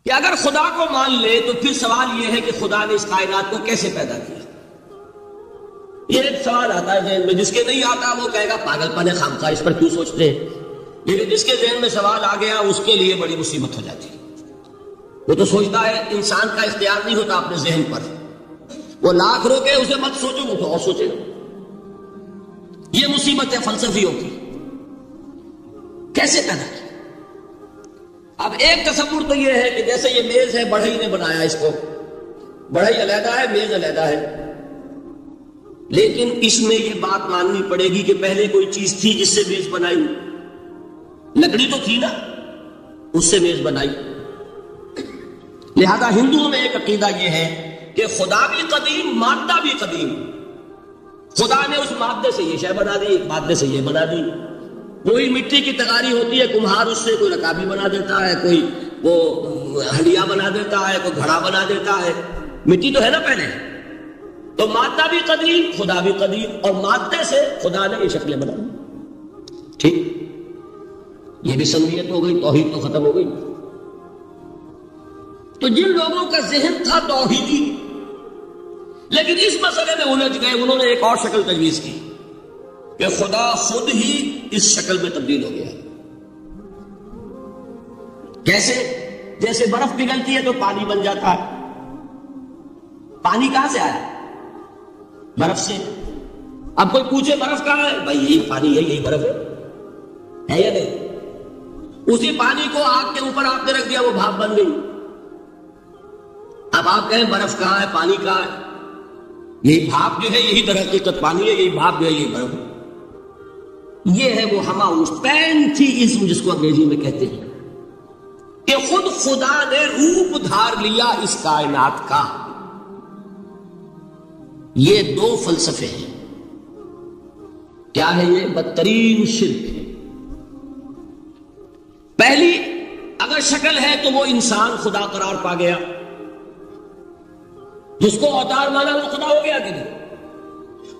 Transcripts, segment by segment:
کہ اگر خدا کو مان لے تو پھر سوال یہ ہے کہ خدا نے اس کائنات کو کیسے پیدا کیا؟ یہ ایک سوال آتا ہے ذہن میں، جس کے نہیں آتا وہ کہے گا پاگل پن ہے، خامخواہ اس پر کیوں سوچتے ہیں؟ لیکن جس کے ذہن میں سوال آ گیا اس کے لیے بڑی مصیبت ہو جاتی ہے۔ وہ تو سوچتا ہے انسان کا اختیار نہیں ہوتا اپنے ذہن پر، وہ لاکھ روکے اسے مت سوچو، وہ تو اور سوچے گا۔ یہ مصیبت ہے فلسفیوں کی، کیسے پیدا کی؟ اب ایک تصور تو یہ ہے کہ جیسے یہ میز ہے، بڑھئی نے بنایا اس کو، بڑھئی علیحدہ ہے، میز علیحدہ ہے، لیکن اس میں یہ بات ماننی پڑے گی کہ پہلے کوئی چیز تھی جس سے میز بنائی، لکڑی تو تھی نا، اس سے میز بنائی۔ لہذا ہندوؤں میں ایک عقیدہ یہ ہے کہ خدا بھی قدیم، مادہ بھی قدیم، خدا نے اس مادے سے یہ شے بنا دی، ایک مادے سے یہ بنا دی۔ کوئی مٹی کی تغاری ہوتی ہے، کمہار اس سے کوئی رکابی بنا دیتا ہے، کوئی وہ ہڈیا بنا دیتا ہے، کوئی گھڑا بنا دیتا ہے، مٹی تو ہے نا پہلے۔ تو مادہ بھی قدیم، خدا بھی قدیم، اور مادے سے خدا نے یہ شکلیں بنا دی۔ ٹھیک، یہ بھی سمجھیت ہو گئی، توحید تو ختم ہو گئی۔ تو جن لوگوں کا ذہن تھا توحیدی، لیکن اس مسئلے میں الجھ گئے، انہوں نے ایک اور شکل تجویز کی کہ خدا خود ہی اس شکل میں تبدیل ہو گیا۔ کیسے؟ جیسے برف پگھلتی ہے تو پانی بن جاتا ہے۔ پانی کہاں سے آیا؟ برف سے۔ اب کوئی پوچھے برف کہاں ہے؟ بھائی یہی پانی ہے، یہی برف ہے یا نہیں؟ اسی پانی کو آگ کے اوپر آپ نے رکھ دیا، وہ بھاپ بن گئی۔ اب آپ کہیں برف کہاں ہے، پانی کہاں ہے؟ یہی بھاپ جو ہے یہی در حقیقت پانی ہے، یہی بھاپ جو ہے یہی برف ہے۔ یہ ہے وہ ہماؤس پینتھیزم جس کو انگریزی میں کہتے ہیں، کہ خود خدا نے روپ دھار لیا اس کائنات کا۔ یہ دو فلسفے ہیں۔ کیا ہے یہ؟ بدترین شرک ہے۔ پہلی، اگر شکل ہے تو وہ انسان خدا قرار پا گیا، جس کو اوتار مانا وہ خدا ہو گیا کہ نہیں؟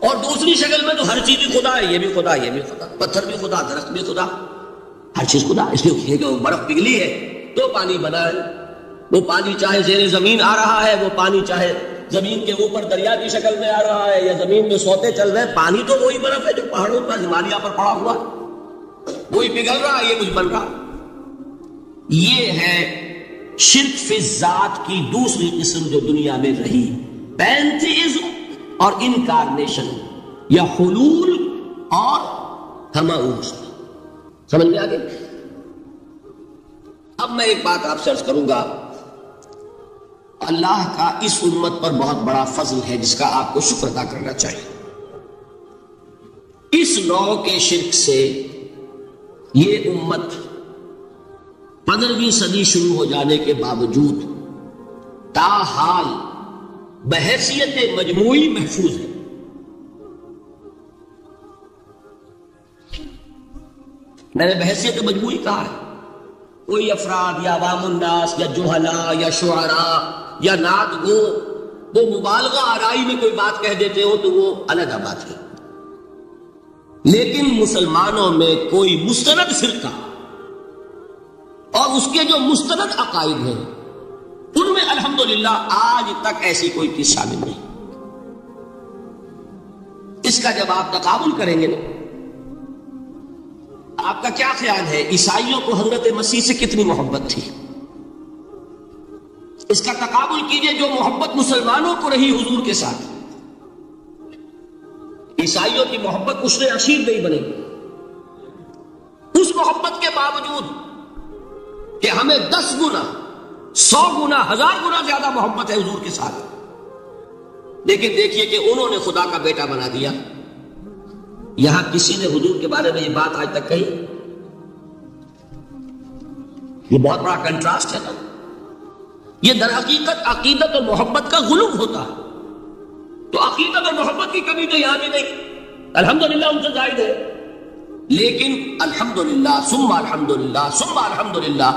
اور دوسری شکل میں تو ہر چیز بھی خدا ہے، یہ بھی خدا، یہ بھی خدا، پتھر بھی خدا، درخت بھی خدا، ہر چیز خدا۔ اس لیے کہ برف پگھلی ہے تو پانی بنا ہے، وہ پانی چاہے زیر زمین آ رہا ہے، وہ پانی چاہے زمین کے اوپر دریا کی شکل میں آ رہا ہے، یا زمین میں سوتے چل رہے، پانی تو وہی برف ہے جو پہاڑوں پر ہمالیہ پر پڑا ہوا ہے، وہی پگھل رہا ہے، یہ کچھ بن رہا۔ یہ ہے شرک فی الذات کی دوسری قسم جو دنیا میں رہی، پینتھیزم اور انکارنیشن، یا حلول اور ہماؤس۔ سمجھ میں آگے؟ اب میں ایک بات آپ سے عرض کروں گا، اللہ کا اس امت پر بہت بڑا فضل ہے جس کا آپ کو شکر ادا کرنا چاہیے۔ اس نوع کے شرک سے یہ امت 15ویں صدی شروع ہو جانے کے باوجود تاحال بحیثیت مجموعی محفوظ ہے۔ میں نے بحیثیت مجموعی کہا ہے، کوئی افراد یا عوام الناس یا جہلا یا شعراء یا نعت گو وہ مبالغہ آرائی میں کوئی بات کہہ دیتے ہو تو وہ علیحدہ بات ہے، لیکن مسلمانوں میں کوئی مستند فرقہ اور اس کے جو مستند عقائد ہیں ان میں الحمدللہ آج تک ایسی کوئی چیز شامل نہیں۔ اس کا جب آپ تقابل کریں گے نا، آپ کا کیا خیال ہے عیسائیوں کو حضرت مسیح سے کتنی محبت تھی؟ اس کا تقابل کیجئے جو محبت مسلمانوں کو رہی حضور کے ساتھ۔ عیسائیوں کی محبت عشر عشیر نہیں بنے گی، اس محبت کے باوجود کہ ہمیں 10 گنا 100 گنا 1000 گنا زیادہ محبت ہے حضور کے ساتھ، لیکن دیکھیے کہ انہوں نے خدا کا بیٹا بنا دیا۔ یہاں کسی نے حضور کے بارے میں یہ بات آج تک کہی؟ یہ بہت بڑا کنٹراسٹ ہے نا۔ یہ در حقیقت عقیدت اور محبت کا غلو ہوتا ہے، تو عقیدت اور محبت کی کمی تو یہاں بھی نہیں، الحمدللہ ان سے زائد ہے، لیکن الحمدللہ ثم الحمدللہ ثم الحمدللہ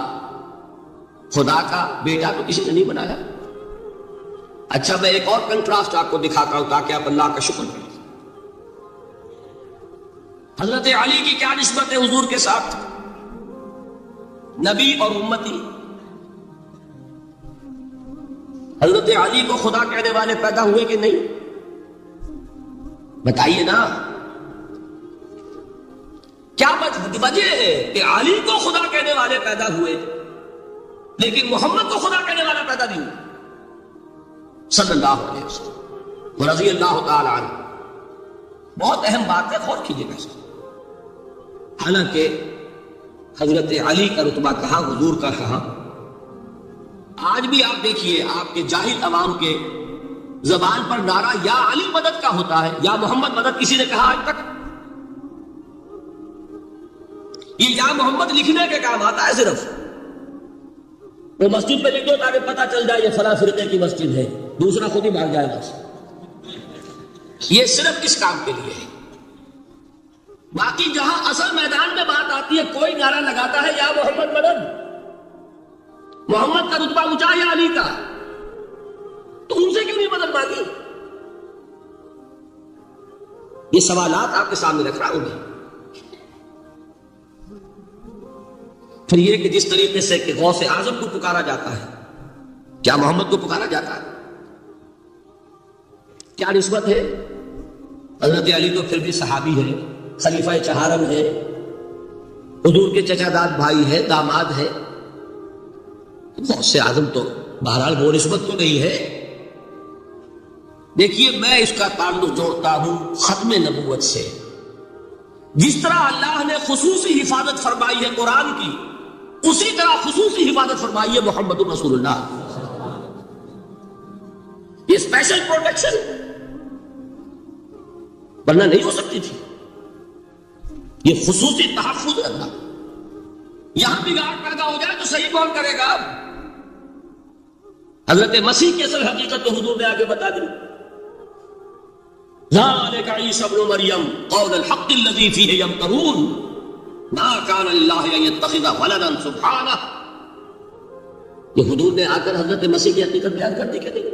خدا کا بیٹا تو کسی نے نہیں بنایا۔ اچھا میں ایک اور کنٹراسٹ آپ کو دکھاتا ہوں تاکہ آپ اللہ کا شکر کریں۔ حضرت علی کی کیا نسبت ہے حضور کے ساتھ؟ نبی اور امتی۔ حضرت علی کو خدا کہنے والے پیدا ہوئے کہ نہیں؟ بتائیے نا، کیا وجہ ہے کہ علی کو خدا کہنے والے پیدا ہوئے لیکن محمد کو خدا کہنے والا پیدا نہیں ہوا صلی اللہ علیہ وسلم رضی اللہ تعالی عنہ؟ بہت اہم بات ہے، غور کیجیے گا اس کو۔ حالانکہ حضرت علی کا رتبہ کہاں، حضور کا کہاں؟ آج بھی آپ دیکھیے، آپ کے جاہل عوام کے زبان پر نعرہ یا علی مدد کا ہوتا ہے، یا محمد مدد کسی نے کہا آج تک؟ یہ یا محمد لکھنے کے کام آتا ہے صرف، وہ مسجد پہ لکھ دو تاکہ پتہ چل جائے یہ فلاں فرقے کی مسجد ہے، دوسرا خود ہی بھاگ جائے بس۔ یہ صرف کس کام کے لیے ہے؟ باقی جہاں اصل میدان میں بات آتی ہے، کوئی نعرہ لگاتا ہے یا محمد مدد، محمد کا رتبہ اونچا یا علی کا، تو ان سے کیوں نہیں مدد مانگی؟ یہ سوالات آپ کے سامنے رکھ رہا ہوں میں۔ پھر یہ کہ جس طریقے سے کہ غوث اعظم کو پکارا جاتا ہے، کیا محمد کو پکارا جاتا ہے؟ کیا نسبت ہے؟ حضرت علی تو پھر بھی صحابی ہے، خلیفہ چہارم ہے، حضور کے چچا داد بھائی ہے، داماد ہے۔ غوث اعظم تو بہرحال وہ نسبت تو نہیں ہے۔ دیکھیے، میں اس کا تعلق جوڑتا ہوں ختم نبوت سے۔ جس طرح اللہ نے خصوصی حفاظت فرمائی ہے قرآن کی، اسی طرح خصوصی حفاظت فرمائی ہے محمد رسول اللہ۔ یہ اسپیشل پروٹیکشن ورنہ نہیں ہو سکتی تھی، یہ خصوصی تحفظ ہے اللہ۔ یہاں بگاڑ پیدا ہو جائے تو صحیح کون کرے گا؟ حضرت مسیح کی اصل حقیقت تو حضور نے آگے بتا دی، ذالک عیسی ابن مریم قول الحق الذی فیہ یمترون ما کان للہ ان یتخذ ولدا سبحانہ۔ یہ حضور نے آ کر حضرت مسیح کی حقیقت بیان کر دی کہ نہیں؟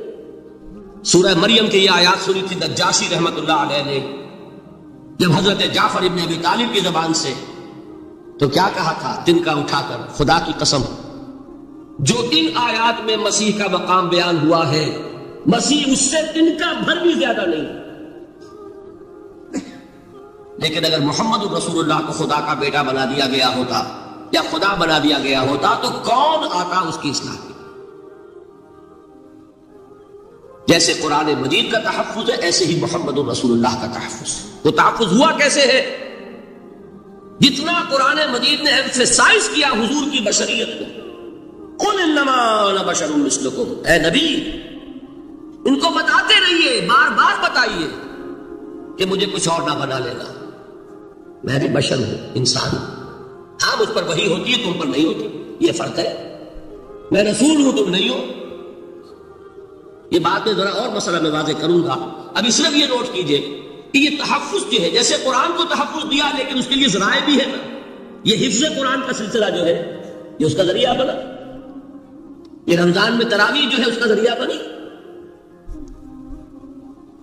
سورہ مریم کی یہ آیات سنی تھی نجاشی رحمت اللہ علیہ نے جب حضرت جعفر ابن ابی طالب کی زبان سے، تو کیا کہا تھا دن کا اٹھا کر؟ خدا کی قسم، جو ان آیات میں مسیح کا مقام بیان ہوا ہے، مسیح اس سے دن کا بھر بھی زیادہ نہیں۔ لیکن اگر محمد رسول اللہ کو خدا کا بیٹا بنا دیا گیا ہوتا یا خدا بنا دیا گیا ہوتا تو کون آتا اس کی اصلاح کی؟ جیسے قرآن مجید کا تحفظ ہے، ایسے ہی محمد رسول اللہ کا تحفظ۔ وہ تحفظ ہوا کیسے ہے؟ جتنا قرآن مجید نے ایمفیسائز کیا حضور کی بشریت کو، قل انما انا بشر مثلکم، اے نبی ان کو بتاتے رہیے، بار بار بتائیے کہ مجھے کچھ اور نہ بنا لینا، میں بھی بشر ہوں، انسان ہوں۔ ہاں مجھ پر وحی ہوتی ہے، تم پر نہیں ہوتی، یہ فرق ہے۔ میں رسول ہوں، تم نہیں ہو۔ یہ بات میں ذرا اور مسئلہ میں واضح کروں گا، ابھی صرف یہ نوٹ کیجئے کہ یہ تحفظ جو ہے، جیسے قرآن کو تحفظ دیا لیکن اس کے لیے ذرائع بھی ہے نا۔ یہ حفظ قرآن کا سلسلہ جو ہے یہ اس کا ذریعہ بنا، یہ رمضان میں تراویح جو ہے اس کا ذریعہ بنی۔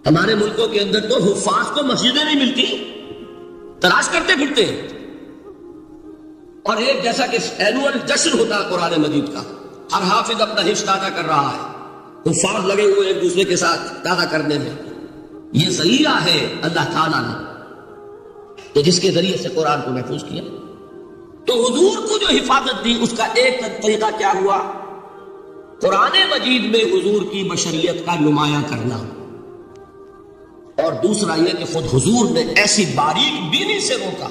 ہمارے ملکوں کے اندر تو حفاظ کو مسجدیں نہیں ملتی، تلاش کرتے پھرتے ہیں، اور ایک جیسا کہ اینول جشن ہوتا ہے قرآن مجید کا، ہر حافظ اپنا حفظ تازہ کر رہا ہے، حفاظ لگے ہوئے ایک دوسرے کے ساتھ تازہ کرنے میں۔ یہ ذریعہ ہے اللہ تعالیٰ نے کہ جس کے ذریعے سے قرآن کو محفوظ کیا۔ تو حضور کو جو حفاظت دی اس کا ایک طریقہ کیا ہوا؟ قرآن مجید میں حضور کی بشریت کا نمایاں کرنا، اور دوسرا یہ کہ خود حضور نے ایسی باریک بینی سے روکا۔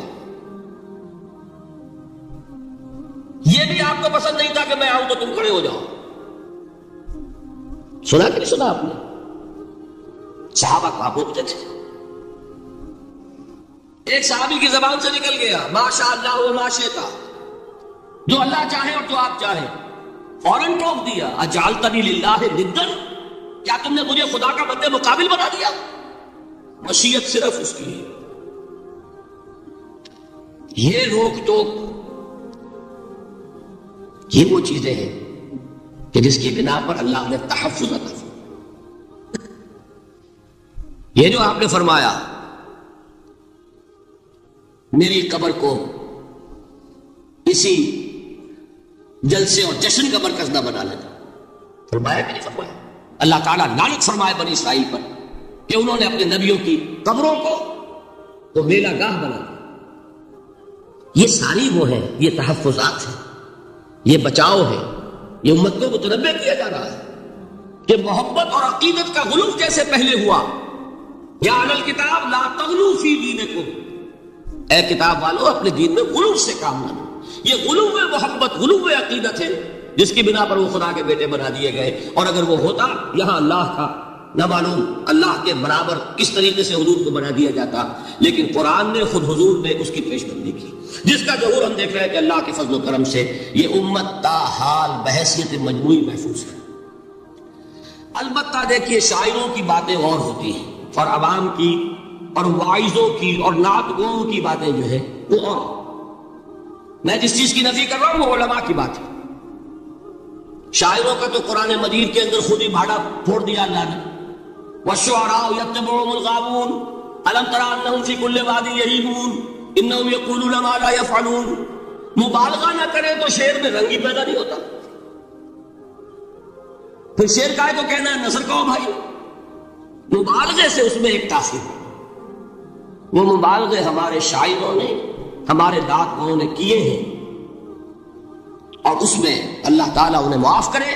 یہ بھی آپ کو پسند نہیں تھا کہ میں آؤں تو تم کھڑے ہو جاؤ۔ سنا کہ نہیں سنا آپ نے؟ صحابہ کو آپ روکتے تھے۔ ایک صحابی کی زبان سے نکل گیا ما شاء اللہ و ما شئت، جو اللہ چاہے اور جو آپ چاہیں، فوراً ٹوک دیا اجعلتنی للہ ندا، کیا تم نے مجھے خدا کا بندے مقابل بنا دیا؟ مشیت صرف اس کی ہے۔ یہ روک ٹوک، یہ وہ چیزیں ہیں کہ جس کی بنا پر اللہ نے تحفظ عطا فرمایا۔ یہ جو آپ نے فرمایا میری قبر کو کسی جلسے اور جشن کا مرکز نہ بنا لینا، فرمایا کہ نہیں فرمایا؟ اللہ تعالیٰ لعنت فرمائے بنی اسرائیل پر کہ انہوں نے اپنے نبیوں کی قبروں کو تو میلہ گاہ بنا دیا۔ یہ ساری وہ ہے، یہ تحفظات ہیں، یہ بچاؤ ہے، یہ امت کو متنبہ کیا جا رہا ہے کہ محبت اور عقیدت کا غلو جیسے پہلے ہوا، یا اہل الکتاب لا تغلو فی دینکم، اے کتاب والو اپنے دین میں غلو سے کام نہ لو۔ یہ غلو محبت، غلو عقیدت ہے جس کی بنا پر وہ خدا کے بیٹے بنا دیے گئے، اور اگر وہ ہوتا یہاں اللہ کا نہ معلوم اللہ کے برابر کس طریقے سے حضور کو بنا دیا جاتا، لیکن قرآن نے خود حضور نے اس کی پیش بندی کی، جس کا ظہور ہم دیکھ رہے ہیں کہ اللہ کے فضل و کرم سے یہ امت تا حال بحیثیت مجموعی محفوظ ہے۔ البتہ دیکھیے شاعروں کی باتیں اور ہوتی ہیں، اور عوام کی اور واعظوں کی اور نعت گوؤں کی باتیں جو ہے وہ اور۔ میں جس چیز کی نفی کر رہا ہوں وہ علماء کی بات ہے۔ شاعروں کا تو قرآن مجید کے اندر خود ہی بھاڑا پھوڑ دیا اللہ نے، وَالشُّعَرَاءُ يَتَّبِعُهُمُ الْغَاوُونَ أَلَمْ تَرَ أَنَّهُمْ فِي كُلِّ وَادٍ يَهِيمُونَ إِنَّهُمْ يَقُولُونَ مَا لَا يَفْعَلُونَ۔ مبالغہ نہ کرے تو شعر میں رنگ ہی پیدا نہیں ہوتا، پھر شعر کا ہے تو کہنا ہے نثر کہو بھائی، مبالغے سے اس میں ایک تاثیر ہے۔ وہ مبالغے ہمارے شاعروں نے، ہمارے نعت گوؤں نے کیے ہیں، اور اس میں اللہ تعالیٰ انہیں معاف کرے،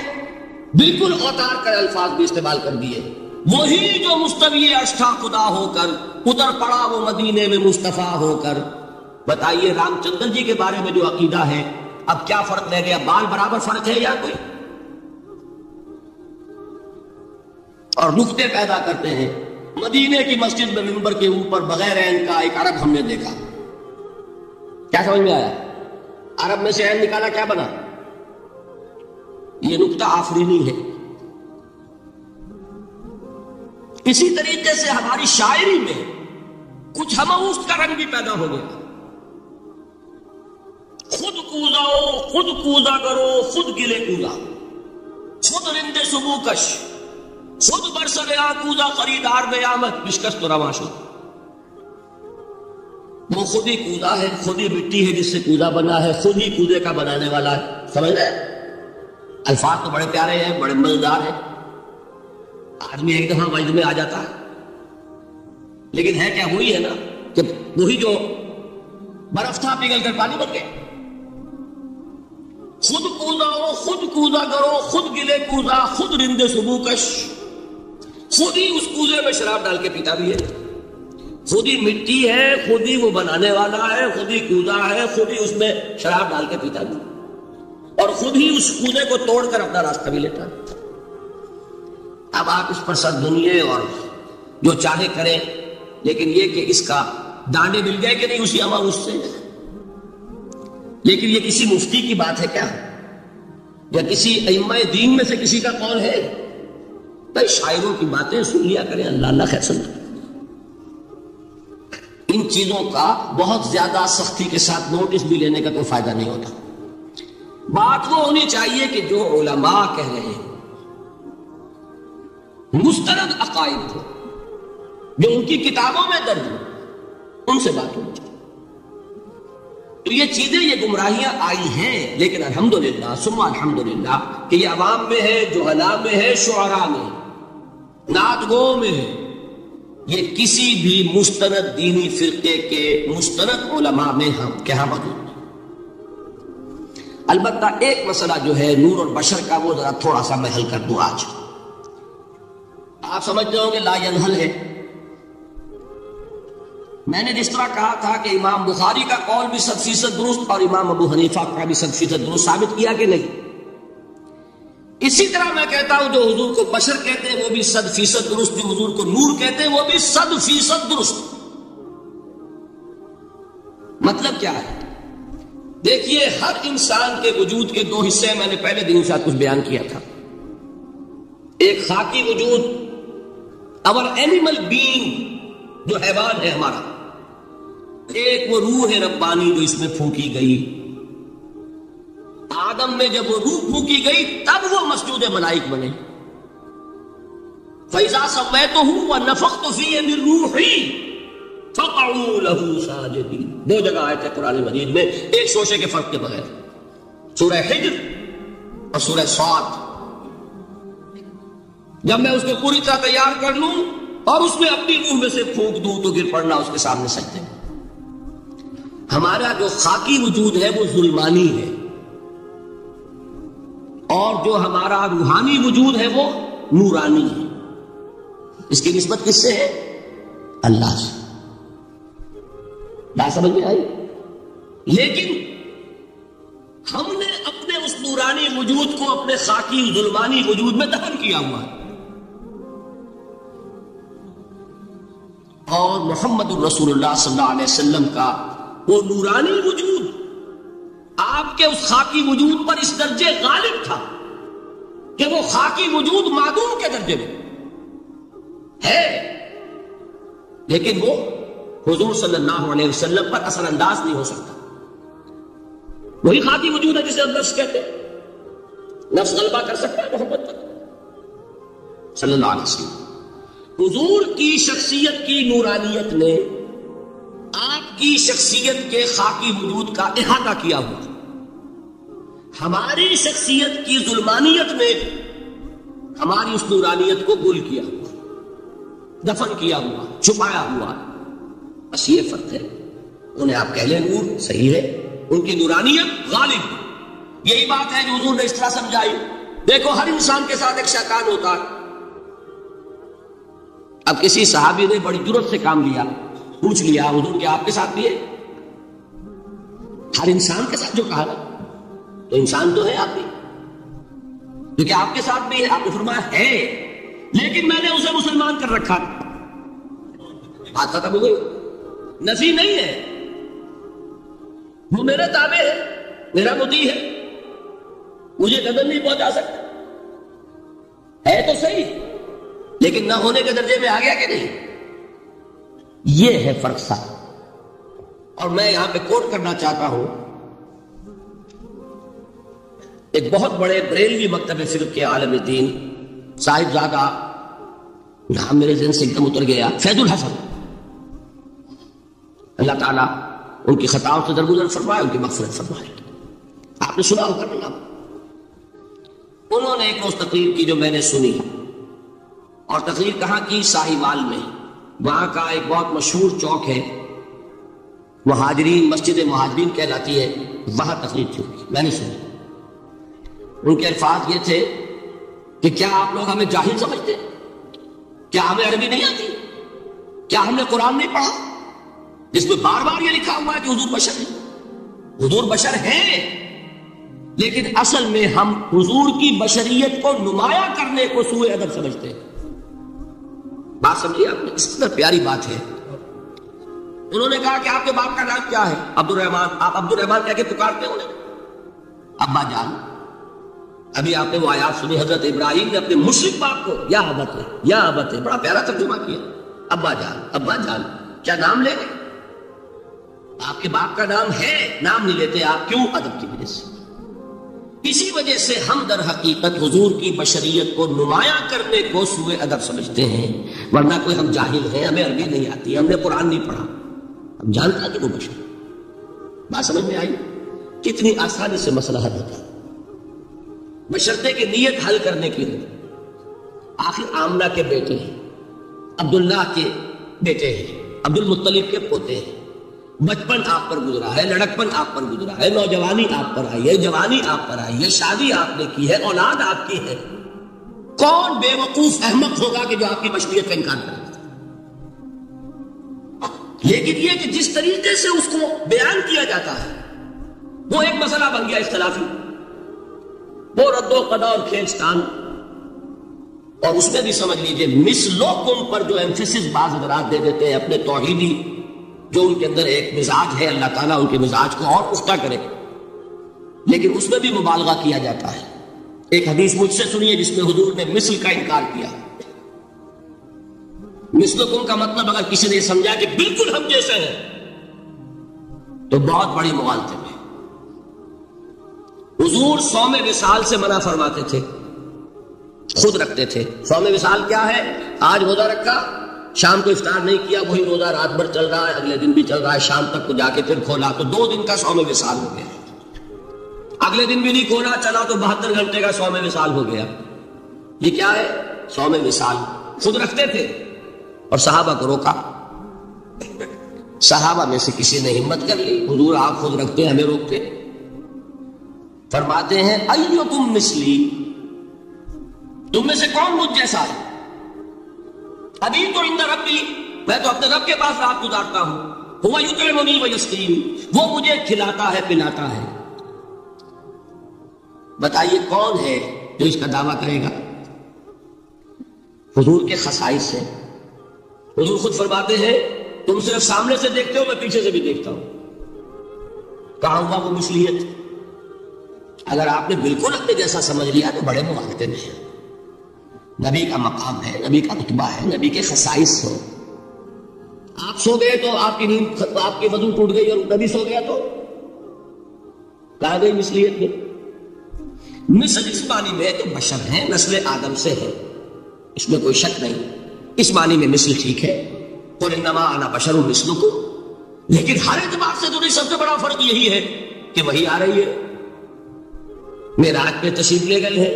بالکل اوتار کر الفاظ بھی استعمال کر دیے۔ وہی جو مستوی عرش تھا خدا ہو کر، اتر پڑا وہ مدینے میں مصطفیٰ ہو کر۔ بتائیے رام چندر جی کے بارے میں جو عقیدہ ہے، اب کیا فرق رہ گیا؟ بال برابر فرق ہے یا کوئی؟ اور نقطے پیدا کرتے ہیں۔ مدینے کی مسجد میں منبر کے اوپر بغیر عین کا ایک عرب ہم نے دیکھا، کیا سمجھ میں آیا؟ عرب میں سے عین نکالا، کیا بنا؟ یہ نقطہ آفرینی ہے۔ اسی طریقے سے ہماری شاعری میں کچھ ہموس کا رنگ بھی پیدا ہو گیا۔ خود کوزاؤ، خود کوزا کرو، خود گلے کوزا، خود رند صبح کش، خود برسر کوزا خریدار بیامت بشکست رواں شد۔ وہ خود ہی کوزا ہے، خود ہی مٹی ہے جس سے کوزا بنا ہے، خود ہی کودے کا بنانے والا ہے۔ سمجھ رہے؟ الفاظ تو بڑے پیارے ہیں، بڑے مزیدار ہیں، آدمی ایک دفعہ وجد میں آ جاتا ہے، لیکن ہے کیا؟ وہی ہے نا کہ وہی جو برف تھا پگھل کر پانی بن گیا۔ خود کوزا ہو، خود کوزا کرو، خود گلے کوزا، خود رند صبح کش، خود ہی اس کوزے میں شراب ڈال کے پیتا بھی ہے، خود ہی مٹی ہے، خود ہی وہ بنانے والا ہے، خود ہی کوزا ہے، خود ہی اس میں شراب ڈال کے پیتا بھی، اور خود ہی اس کوزے کو توڑ کر اپنا راستہ بھی لیتا ہے۔ اب آپ اس پر سر دنیے اور جو چاہے کریں، لیکن یہ کہ اس کا ڈانڈے مل گئے کہ نہیں اسی عوام اس سے۔ لیکن یہ کسی مفتی کی بات ہے کیا، یا کسی ائمہ دین میں سے کسی کا قول ہے؟ بھائی شاعروں کی باتیں سن لیا کریں، اللہ اللہ خیر سن۔ ان چیزوں کا بہت زیادہ سختی کے ساتھ نوٹس بھی لینے کا کوئی فائدہ نہیں ہوتا۔ بات وہ ہونی چاہیے کہ جو علماء کہہ رہے ہیں، مستند عقائد ہو، جو ان کی کتابوں میں درج ہو، ان سے بات ہونی چاہیے۔ تو یہ چیزیں، یہ گمراہیاں آئی ہیں، لیکن الحمدللہ ثم الحمدللہ کہ یہ عوام میں ہے، جہلاء میں ہے، شعراء میں ہے، نعت گو میں ہے، یہ کسی بھی مستند دینی فرقے کے مستند علماء میں ہم کیا موجود نہیں۔ البتہ ایک مسئلہ جو ہے نور اور بشر کا، وہ ذرا تھوڑا سا میں حل کر دوں آج۔ آپ سمجھتے ہوں گے لا ینحل ہے۔ میں نے جس طرح کہا تھا کہ امام بخاری کا قول بھی 100% درست اور امام ابو حنیفہ کا بھی 100% درست ثابت کیا کہ نہیں، اسی طرح میں کہتا ہوں جو حضور کو بشر کہتے ہیں وہ بھی 100% درست، جو حضور کو نور کہتے ہیں وہ بھی 100% درست۔ مطلب کیا ہے؟ دیکھیے ہر انسان کے وجود کے دو حصے، میں نے پہلے دن شاید کچھ بیان کیا تھا۔ ایک خاکی وجود، اور اینیمل بینگ جو حیوان ہے ہمارا، ایک وہ روح ربانی جو اس میں پھونکی گئی۔ آدم میں جب وہ روح پھونکی گئی تب وہ مسجود ملائک بنے۔ فَإِذَا سَوَّيْتُهُ وَنَفَخْتُ فِيهِ مِن رُوحِي فَقَعُوا لَهُ سَاجِدِينَ۔ دو جگہ آیت ہے قرآن مجید میں، ایک شوشے کے فرق کے بغیر، سورہ حجر اور سورہ صاد۔ جب میں اس کو پوری طرح تیار کر لوں اور اس میں اپنی روح میں سے پھونک دوں تو گر پڑنا اس کے سامنے سجدے میں۔ ہمارا جو خاکی وجود ہے وہ ظلمانی ہے، اور جو ہمارا روحانی وجود ہے وہ نورانی ہے۔ اس کی نسبت کس سے ہے؟ اللہ سے۔ بات سمجھ میں آئی؟ لیکن ہم نے اپنے اس نورانی وجود کو اپنے خاکی ظلمانی وجود میں دفن کیا ہوا ہے، اور محمد الرسول اللہ صلی اللہ علیہ وسلم کا وہ نورانی وجود آپ کے اس خاکی وجود پر اس درجے غالب تھا کہ وہ خاکی وجود معدوم کے درجے میں ہے، لیکن وہ حضور صلی اللہ علیہ وسلم پر اثر انداز نہیں ہو سکتا۔ وہی خاکی وجود ہے جسے نفس کہتے ہیں، نفس غلبہ کر سکتا ہے محمد پر صلی اللہ علیہ وسلم۔ حضور کی شخصیت کی نورانیت نے آپ کی شخصیت کے خاکی وجود کا احاطہ کیا ہوا، ہماری شخصیت کی ظلمانیت نے ہماری اس نورانیت کو گل کیا ہوا، دفن کیا ہوا، چھپایا ہوا۔ بس یہ فرق ہے۔ انہیں آپ کہہ لیں نور، صحیح ہے، ان کی نورانیت غالب ہے۔ یہی بات ہے جو حضور نے اس طرح سمجھائی۔ دیکھو ہر انسان کے ساتھ ایک شیطان ہوتا ہے۔ اب کسی صحابی نے بڑی جرأت سے کام لیا، پوچھ لیا حضور کہ آپ کے ساتھ بھی ہے؟ ہر انسان کے ساتھ جو کہا نا، تو انسان تو ہے آپ بھی، تو کیا آپ کے ساتھ بھی ہے؟ آپ نے فرمایا ہے، لیکن میں نے اسے مسلمان کر رکھا۔ بات ختم ہو گئی، نفی نہیں ہے، وہ میرے تابع ہے، میرا مطیع ہے، مجھے قدر نہیں پہنچا سکتا ہے تو صحیح، لیکن نہ ہونے کے درجے میں آ گیا کہ نہیں؟ یہ ہے فرق صاحب۔ اور میں یہاں پہ کوٹ کرنا چاہتا ہوں ایک بہت بڑے بریلوی مکتب فقہ کے عالم دین، صاحبزادہ، نام میرے ذہن سے ایک دم اتر گیا، فیض الحسن، اللہ تعالیٰ ان کی خطاؤں سے درگزر فرمائے، ان کی مغفرت فرمائے۔ آپ نے سنا ہوگا نا، انہوں نے ایک روز تقریر کی جو میں نے سنی، اور تقریر کہاں کی؟ ساہیوال میں۔ وہاں کا ایک بہت مشہور چوک ہے، مہاجرین، مسجد مہاجرین کہلاتی ہے، وہاں تقریر تھی، میں نے سنی۔ ان کے الفاظ یہ تھے کہ کیا آپ لوگ ہمیں جاہل سمجھتے؟ کیا ہمیں عربی نہیں آتی؟ کیا ہم نے قرآن نہیں پڑھا جس میں بار بار یہ لکھا ہوا ہے کہ حضور بشر ہیں؟ حضور بشر ہیں، لیکن اصل میں ہم حضور کی بشریت کو نمایاں کرنے کو سوء ادب سمجھتے ہیں۔ بات سمجھیے آپ نے، اس قدر پیاری بات ہے۔ انہوں نے کہا کہ آپ کے باپ کا نام کیا ہے؟ عبد الرحمان۔ آپ عبد الرحمان کہہ کے پکارتے ہیں انہیں؟ ابا جان۔ ابھی آپ نے وہ آیات سنی، حضرت ابراہیم نے اپنے مشرک باپ کو یا ابت ہے، یا ابت ہے، بڑا پیارا ترجمہ کیا، ابا جان، ابا جان، کیا نام لے گئے؟ آپ کے باپ کا نام ہے، نام نہیں لیتے آپ، کیوں؟ ادب کی وجہ سے۔ اسی وجہ سے ہم در حقیقت حضور کی بشریت کو نمایاں کرنے کو سوء ادب سمجھتے ہیں، ورنہ کوئی ہم جاہل ہیں، ہمیں عربی نہیں آتی، ہم نے قرآن نہیں پڑھا، ہم جانتا کہ وہ بشر۔ بات سمجھ میں آئی؟ کتنی آسانی سے مسئلہ حل ہوتا ہے، بشرطے کی نیت حل کرنے کی نہیں۔ آخر آمنہ کے بیٹے ہیں، عبداللہ کے بیٹے ہیں، عبد المطلب کے پوتے ہیں، بچپن آپ پر گزرا ہے، لڑکپن آپ پر گزرا ہے، نوجوانی آپ پر آئی ہے، جوانی آپ پر آئی ہے، شادی آپ نے کی ہے، اولاد آپ کی ہے۔ کون بے وقوف احمق ہوگا کہ جو آپ کی بشریت کا انکار کرے؟ لیکن یہ کہ جس طریقے سے اس کو بیان کیا جاتا ہے وہ ایک مسئلہ بن گیا اختلافی، وہ رد و قضا اور کھینچتان، اور اس میں بھی سمجھ لیجئے مثلکم پر جو ایمفیسس بعض حضرات دے دیتے ہیں اپنے توحیدی جو ان کے اندر ایک مزاج ہے، اللہ تعالیٰ ان کے مزاج کو اور پختہ کرے، لیکن اس میں بھی مبالغہ کیا جاتا ہے۔ ایک حدیث مجھ سے سنیے جس میں حضور نے مثل کا انکار کیا۔ مثلکم کا مطلب اگر کسی نے سمجھا کہ بالکل ہم جیسے ہیں تو بہت بڑی مغالطے میں۔ حضور صوم وصال سے منع فرماتے تھے، خود رکھتے تھے۔ صوم وصال کیا ہے؟ آج روزہ رکھا، شام کو افطار نہیں کیا، وہی روزہ رات بھر چل رہا ہے، اگلے دن بھی چل رہا ہے، شام تک کو جا کے پھر کھولا تو 2 دن کا صوم وصال ہو گیا۔ اگلے دن بھی نہیں کھولا، چلا تو 72 گھنٹے کا صوم وصال ہو گیا۔ یہ کیا ہے؟ صوم وصال خود رکھتے تھے اور صحابہ کو روکا. صحابہ میں سے کسی نے ہمت کر لی, حضور آپ خود رکھتے ہمیں روکتے. فرماتے ہیں ایکم مثلی, تم میں سے کون مجھ جیسا ہے؟ ابھی تو عند ربی, میں تو اپنے رب کے پاس رات گزارتا ہوں. ہوا یطعمنی ویسقین, وہ مجھے کھلاتا ہے پلاتا ہے. بتائیے کون ہے جو اس کا دعویٰ کرے گا؟ حضور کے خصائص ہیں. حضور خود فرماتے ہیں تم صرف سامنے سے دیکھتے ہو, میں پیچھے سے بھی دیکھتا ہوں. کہاں ہوا وہ مثلیت؟ اگر آپ نے بالکل اپنے جیسا سمجھ لیا تو بڑے مغالطے میں ہیں. نبی کا مقام ہے, نبی کا رتبہ ہے, نبی کے خصائص ہیں. آپ سو گئے تو آپ کی نیند, آپ کی وضو ٹوٹ گئی اور نبی سو گیا تو کہاں گئی مثلیت میں؟ مثل اس معنی میں تو بشر ہیں, نسل آدم سے ہے, اس میں کوئی شک نہیں. اس معنی میں مثل ٹھیک ہے, قل انما انا بشر مثلکم, لیکن ہر اعتبار سے تو سب سے بڑا فرق یہی ہے کہ وہی آ رہی ہے. معراج پہ تشریف لے گئے ہیں,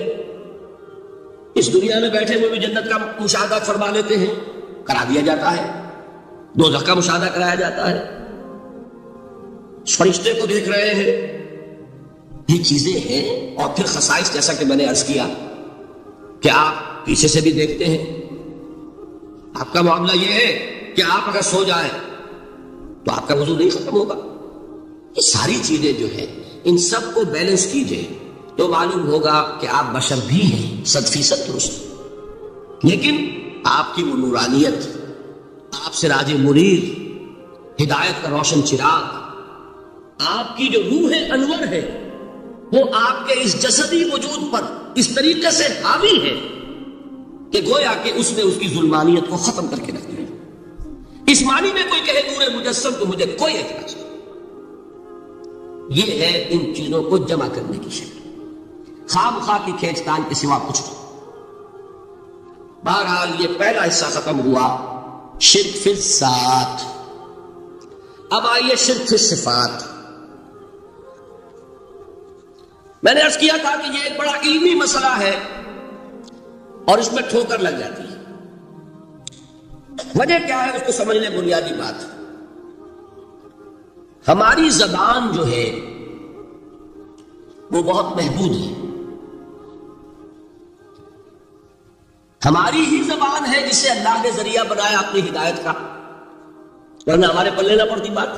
اس دنیا میں بیٹھے ہوئے بھی جنت کا مشاہدہ فرما لیتے ہیں, کرا دیا جاتا ہے. دوزخ کا مشاہدہ کرایا جاتا ہے. فرشتے کو دیکھ رہے ہیں. یہ چیزیں ہیں. اور پھر خصائص جیسا کہ میں نے عرض کیا کہ آپ پیچھے سے بھی دیکھتے ہیں. آپ کا معاملہ یہ ہے کہ آپ اگر سو جائیں تو آپ کا وضو نہیں ختم ہوگا. یہ ساری چیزیں جو ہیں ان سب کو بیلنس کیجئے تو معلوم ہوگا کہ آپ بشر بھی ہیں 100% درست, لیکن آپ کی وہ نورانیت, آپ سراج منیر, ہدایت کا روشن چراغ, آپ کی جو روح انور ہے وہ آپ کے اس جسدی وجود پر اس طریقے سے حاوی ہے کہ گویا کہ اس نے اس کی ظلمانیت کو ختم کر کے رکھ دیا. اس معنی میں کوئی کہے نور مجسم تو مجھے کوئی اعتراض نہیں. یہ ہے ان چیزوں کو جمع کرنے کی شکل, خام خواہ کی کھینچتان کے سوا کچھ نہیں. بہرحال یہ پہلا حصہ ختم ہوا, شرک فی الذات. اب آئیے شرک فی الصفات. میں نے عرض کیا تھا کہ یہ ایک بڑا علمی مسئلہ ہے اور اس میں ٹھوکر لگ جاتی ہے. وجہ کیا ہے اس کو سمجھ لیں. بنیادی بات, ہماری زبان جو ہے وہ بہت محدود ہے. ہماری ہی زبان ہے جسے اللہ نے ذریعہ بنایا اپنی ہدایت کا, ورنہ ہمارے پلے نہ پڑتی بات.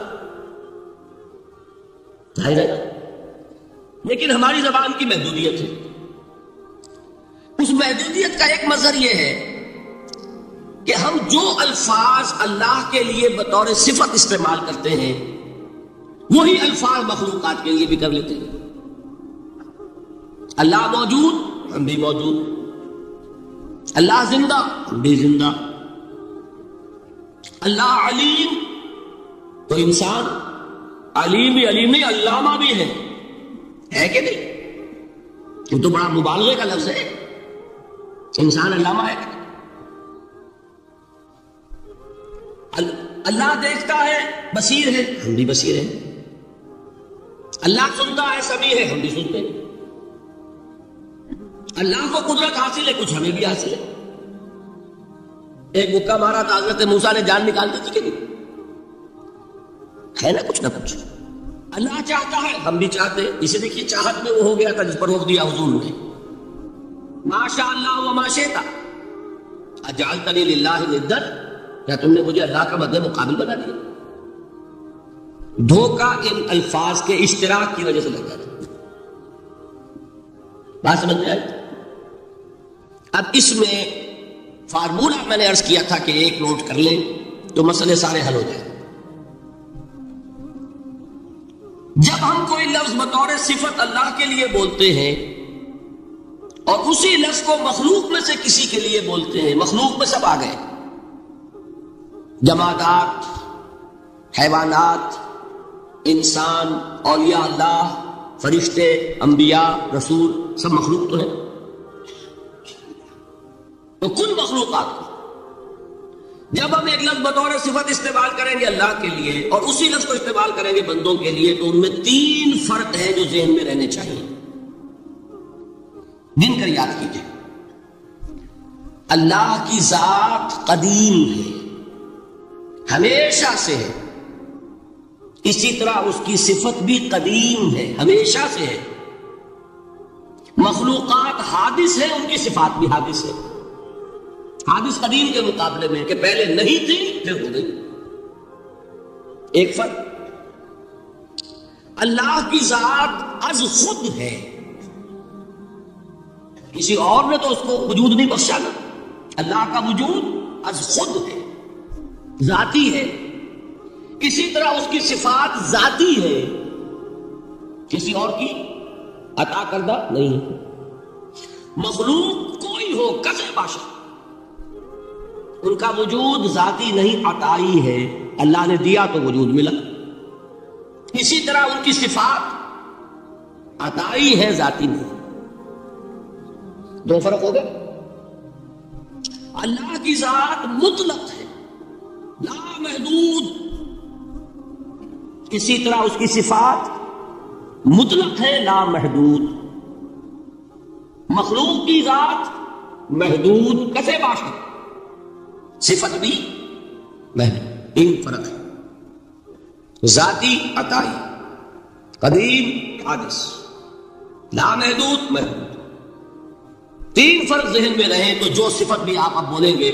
لیکن ہماری زبان کی محدودیت ہے. اس محدودیت کا ایک مظہر یہ ہے کہ ہم جو الفاظ اللہ کے لیے بطور صفت استعمال کرتے ہیں وہی الفاظ مخلوقات کے لیے بھی کر لیتے ہیں. اللہ موجود, ہم بھی موجود. اللہ زندہ, ہم بھی زندہ. اللہ علیم, تو انسان علیم بھی علیم نہیں, علامہ بھی ہے کہ نہیں؟ یہ تو بڑا مبالغے کا لفظ ہے. انسان علامہ ہے. اللہ دیکھتا ہے, بصیر ہے, ہم بھی بصیر ہیں. اللہ سنتا ہے, سمیع ہے, ہم بھی سنتے ہیں. اللہ کو قدرت حاصل ہے, کچھ ہمیں بھی حاصل ہے. ایک مکہ مارا تھا حضرت موسیٰ نے, جان نکال دی تھی کہ نہیں؟ ہے نا کچھ نہ کچھ. اللہ چاہتا ہے, ہم بھی چاہتے ہیں. اسے دیکھیے چاہت میں وہ ہو گیا تھا جس پر روک دیا حضور نے. ما شاء اللہ وما شئت اجعلتنی للہ ندا, کیا تم نے مجھے اللہ کا مد مقابل بنا دیا؟ دھوکہ ان الفاظ کے اشتراک کی وجہ سے لگ جاتا. بات سمجھ میں آئی؟ اب اس میں فارمولہ میں نے عرض کیا تھا کہ ایک نوٹ کر لیں تو مسئلے سارے حل ہو جائیں. جب ہم کوئی لفظ بطور صفت اللہ کے لیے بولتے ہیں اور اسی لفظ کو مخلوق میں سے کسی کے لیے بولتے ہیں, مخلوق میں سب آ گئے, جمادات, حیوانات, انسان, اولیاء اللہ, فرشتے, انبیاء, رسول, سب مخلوق تو ہیں. تو کل مخلوقات کو جب ہم ایک لفظ بطور صفت استعمال کریں گے اللہ کے لیے اور اسی لفظ کو استعمال کریں گے بندوں کے لیے, تو ان میں 3 فرق ہیں جو ذہن میں رہنے چاہیے, گن کر یاد کیجیے. اللہ کی ذات قدیم ہے، ہمیشہ سے ہے، اسی طرح اس کی صفت بھی قدیم ہے، ہمیشہ سے ہے۔ مخلوقات حادث ہے، ان کی صفات بھی حادث ہے۔ حادث قدیم کے مقابلے میں کہ پہلے نہیں تھی پھر ہو گئی۔ ایک فرق، اللہ کی ذات از خود ہے، کسی اور نے تو اس کو وجود نہیں بخشا نا۔ اللہ کا وجود از خود ہے، ذاتی ہے، اسی طرح اس کی صفات ذاتی ہے، کسی اور کی عطا کردہ نہیں ہے۔ مخلوق کوئی ہو کسے باشا، ان کا وجود ذاتی نہیں عطائی ہے، اللہ نے دیا تو وجود ملا۔ اسی طرح ان کی صفات عطائی ہے، ذاتی نہیں۔ دو فرق ہو گئے۔ اللہ کی ذات مطلق ہے، لا محدود، اسی طرح اس کی صفات مطلق ہے، لا محدود۔ مخلوق کی ذات محدود کسے باشا، صفت بھی محدود، ان فرق ہے۔ ذاتی عطائی، قدیم حادث، لا محدود محدود۔ تین فرق ذہن میں رہیں تو جو صفت بھی آپ اب بولیں گے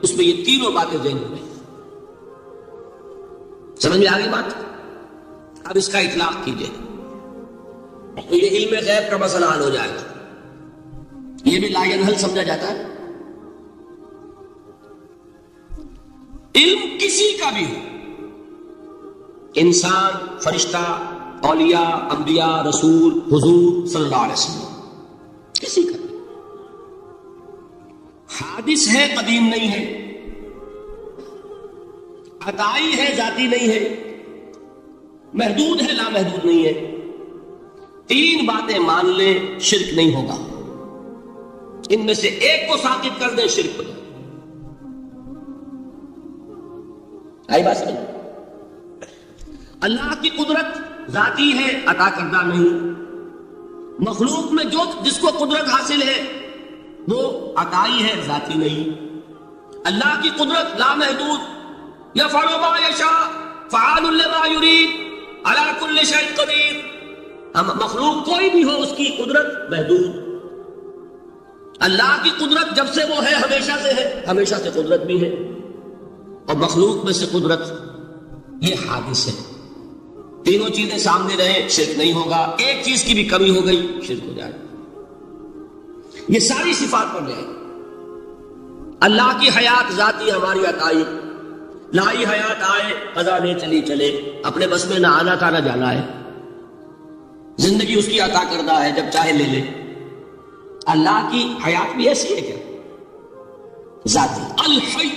اس میں یہ تینوں باتیں ذہن میں رہیں۔ سمجھ میں آ گئی بات؟ اب اس کا اطلاق کیجئے تو یہ علم غیب کا مسئلہ حل ہو جائے گا۔ یہ بھی لا ینحل سمجھا جاتا ہے۔ علم کسی کا بھی ہو، انسان، فرشتہ، اولیاء، انبیاء، رسول، حضور صلی اللہ علیہ وسلم، کسی کا بھی حادث ہے، قدیم نہیں ہے، عطائی ہے، ذاتی نہیں ہے، محدود ہے، لا محدود نہیں ہے۔ تین باتیں مان لیں، شرک نہیں ہوگا۔ ان میں سے ایک کو ساقط کر دیں، شرک ہو جائے۔ آئی بات سمجھ؟ اللہ کی قدرت ذاتی ہے، عطا کردہ نہیں۔ مخلوق میں جو جس کو قدرت حاصل ہے وہ عطائی ہے، ذاتی نہیں۔ اللہ کی قدرت لا محدود، یفعل ما یشاء فعال لما یرید علی کل شیء قدیر۔ مخلوق کوئی بھی ہو، اس کی قدرت محدود۔ اللہ کی قدرت جب سے وہ ہے ہمیشہ سے ہے، ہمیشہ سے قدرت بھی ہے، اور مخلوق میں سے قدرت یہ حادث ہے۔ تینوں چیزیں سامنے رہیں، شرک نہیں ہوگا۔ ایک چیز کی بھی کمی ہو گئی، شرک ہو جائے گا۔ یہ ساری صفات پر جائے۔ اللہ کی حیات ذاتی، ہماری عطائی، لائی حیات آئے، قضا نہیں چلی چلے، اپنے بس میں نہ آنا تھا نہ جانا ہے، زندگی اس کی عطا کردہ ہے، جب چاہے لے لے۔ اللہ کی حیات بھی ایسی ہے کیا؟ ذاتی، الحی۔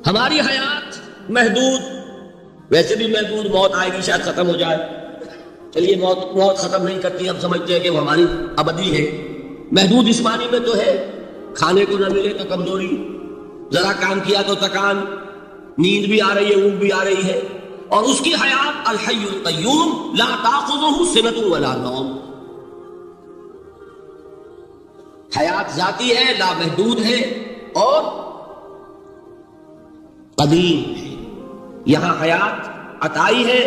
ہماری حیات محدود، ویسے بھی محدود، موت آئے گی شاید ختم ہو جائے، چلیے موت ختم نہیں کرتی، ہم سمجھتے ہیں کہ وہ ہماری ابدی ہے۔ محدود اس معنی میں تو ہے کھانے کو نہ ملے تو کمزوری، ذرا کام کیا تو تکان، نیند بھی آ رہی ہے، اونگ بھی آ رہی ہے۔ اور اس کی حیات الحی القیوم لا تاخذہ سنۃ ولا نوم، حیات ذاتی ہے، لا محدود ہے اور قدیم ہے۔ یہاں حیات عطائی ہے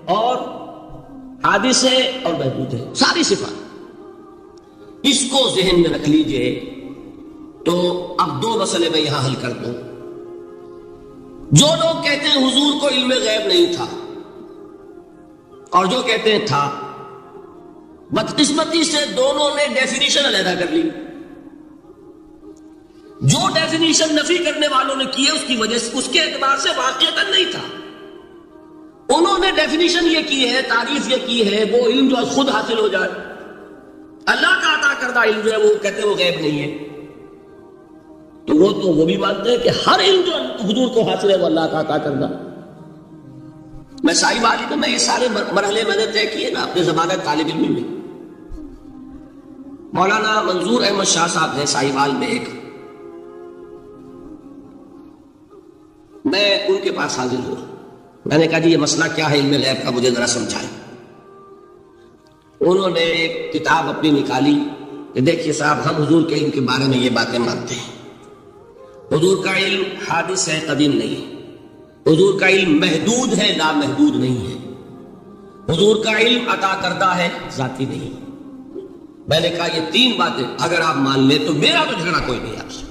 اور حادث ہے اور محدود ہے، ساری صفات۔ اس کو ذہن میں رکھ لیجئے تو اب دو مسئلے میں یہاں حل کر دوں۔ جو لوگ کہتے ہیں حضور کو علم غیب نہیں تھا، اور جو کہتے ہیں تھا، بدقسمتی سے دونوں نے ڈیفینیشن علیحدہ کر لی۔ جو ڈیفینیشن نفی کرنے والوں نے کی ہے، اس کی وجہ سے، اس کے اعتبار سے واقعتاً نہیں تھا۔ انہوں نے ڈیفینیشن یہ کی ہے، تعریف یہ کی ہے، وہ علم جو خود حاصل ہو جائے، اللہ کا عطا کردہ علم جو ہے وہ کہتے ہیں وہ غیب نہیں ہے۔ تو وہ بھی مانتے ہیں کہ ہر علم جو حضور کو حاصل ہے وہ اللہ کا عطا کردہ۔ میں سائی والی میں یہ سارے مرحلے میں نے طے کیے نا اپنے زمانہ طالب علم میں۔ مولانا منظور احمد شاہ صاحب ہیں سائی وال میں ایک، میں ان کے پاس حاضر ہوا، میں نے کہا جی یہ مسئلہ کیا ہے علم غیب کا، مجھے ذرا سمجھائیں۔ انہوں نے ایک کتاب اپنی نکالی، کہ دیکھیے صاحب ہم حضور کے علم کے بارے میں یہ باتیں مانتے ہیں، حضور کا علم حادث ہے، قدیم نہیں ہے، حضور کا علم محدود ہے، لامحدود نہیں ہے، حضور کا علم عطا کردہ ہے، ذاتی نہیں ہے۔ میں نے کہا یہ تین باتیں اگر آپ مان لیں تو میرا تو جھگڑا کوئی نہیں آپ سے۔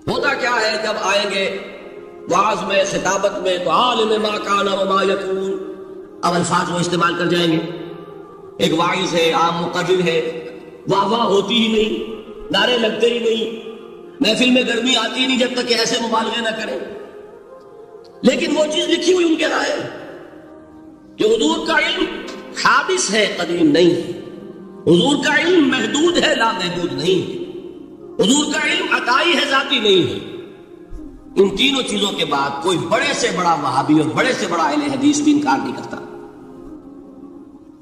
ہوتا کیا ہے جب آئیں گے وعظ میں، خطابت میں، تو عالم ما کان وما یکون، اب الفاظ وہ استعمال کر جائیں گے۔ ایک واعظ ہے، عام مقرر ہے، واہ واہ ہوتی ہی نہیں، نعرے لگتے ہی نہیں، محفل میں گرمی آتی ہی نہیں جب تک کہ ایسے مبالغے نہ کریں۔ لیکن وہ چیز لکھی ہوئی ان کے ہاں ہے کہ حضور کا علم حادث ہے، قدیم نہیں ہے، حضور کا علم محدود ہے، لامحدود نہیں ہے، حضور کا علم عطائی ہے، ذاتی نہیں ہے۔ ان تینوں چیزوں کے بعد کوئی بڑے سے بڑا وہابی اور بڑے سے بڑا اہل حدیث بھی انکار نہیں کرتا۔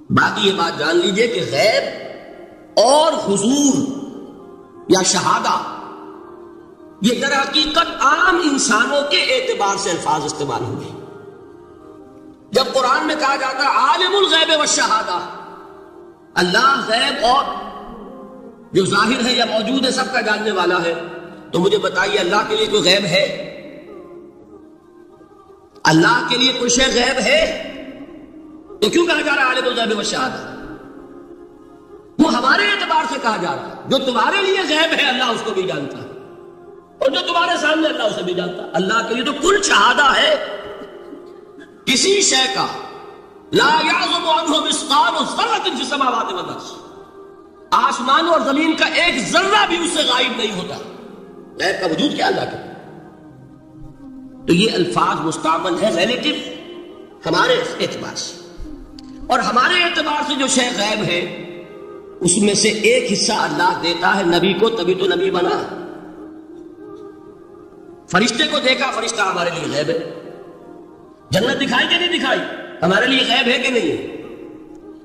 باقی یہ بات جان لیجئے کہ غیب اور حضور یا شہادہ یہ در حقیقت عام انسانوں کے اعتبار سے الفاظ استعمال ہوئے۔ جب قرآن میں کہا جاتا ہے عالم الغیب والشہادہ، اللہ غیب اور جو ظاہر ہے یا موجود ہے سب کا جاننے والا ہے، تو مجھے بتائیے اللہ کے لیے کوئی غیب ہے؟ اللہ کے لیے کوئی شے غیب ہے؟ تو کیوں کہا جا رہا ہے عالم الغیب والشہادہ؟ وہ ہمارے اعتبار سے کہا جا رہا ہے، جو تمہارے لیے غیب ہے اللہ اس کو بھی جانتا ہے، اور جو تمہارے سامنے اللہ اسے بھی جانتا ہے۔ اللہ کے لیے تو کل شہادہ ہے، کسی شے کا لا یعزب عنہ مثقال ذرۃ فی السماوات والارض، آسمان اور زمین کا ایک ذرہ بھی اس سے غائب نہیں ہوتا۔ غیب کا وجود کیا اللہ کا؟ تو یہ الفاظ مستعمل ہے ریلیٹو ہمارے اعتبار سے، اور ہمارے اعتبار سے جو شے غیب ہے اس میں سے ایک حصہ اللہ دیتا ہے نبی کو، تبھی تو نبی بنا۔ فرشتے کو دیکھا، فرشتہ ہمارے لیے غیب ہے۔ جنت دکھائی کہ نہیں دکھائی، ہمارے لیے غیب ہے کہ نہیں ہے۔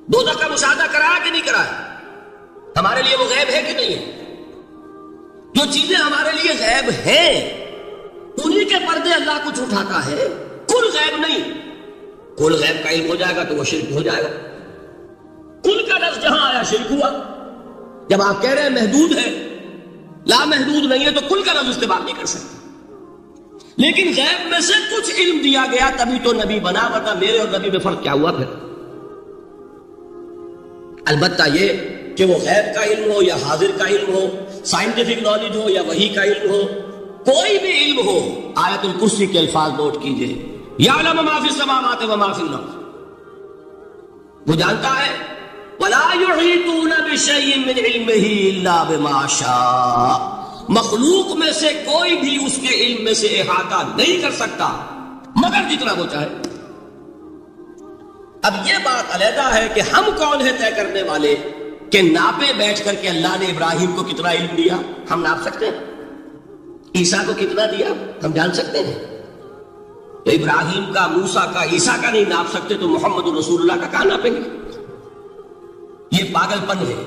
دوزخ کا مشاہدہ کرایا کہ نہیں کرایا، ہمارے لیے وہ غیب ہے کہ نہیں ہے۔ جو چیزیں ہمارے لیے غیب ہیں انہی کے پردے اللہ کچھ اٹھاتا ہے، کل غیب نہیں۔ کل غیب کا علم ہو جائے گا تو وہ شرک ہو جائے گا۔ کل کا لفظ جہاں آیا شرک ہوا۔ جب آپ کہہ رہے ہیں محدود ہے، لامحدود نہیں ہے، تو کل کا لفظ استعمال نہیں کر سکتے۔ لیکن غیب میں سے کچھ علم دیا گیا تبھی تو نبی بنا، ورنہ میرے اور نبی میں فرق کیا ہوا پھر؟ البتہ یہ کہ وہ غیب کا علم ہو یا حاضر کا علم ہو، سائنٹیفک نالج ہو یا وحی کا علم ہو، کوئی بھی علم ہو، آیت الکرسی کے الفاظ نوٹ کیجئے، یعلم ما فی السماوات وما فی الارض، وہ جانتا ہے ولا یحیطون بشیء من علمہ الا بما شاء، مخلوق میں سے کوئی بھی اس کے علم میں سے احاطہ نہیں کر سکتا مگر جتنا وہ چاہے۔ اب یہ بات علیحدہ ہے کہ ہم کون ہیں طے کرنے والے کہ ناپے بیٹھ کر کے اللہ نے ابراہیم کو کتنا علم دیا، ہم ناپ سکتے ہیں؟ عیسیٰ کو کتنا دیا ہم جان سکتے ہیں؟ تو ابراہیم کا، موسیٰ کا، عیسیٰ کا نہیں ناپ سکتے تو محمد رسول اللہ کا کہاں ناپیں گے؟ یہ پاگل پن ہے،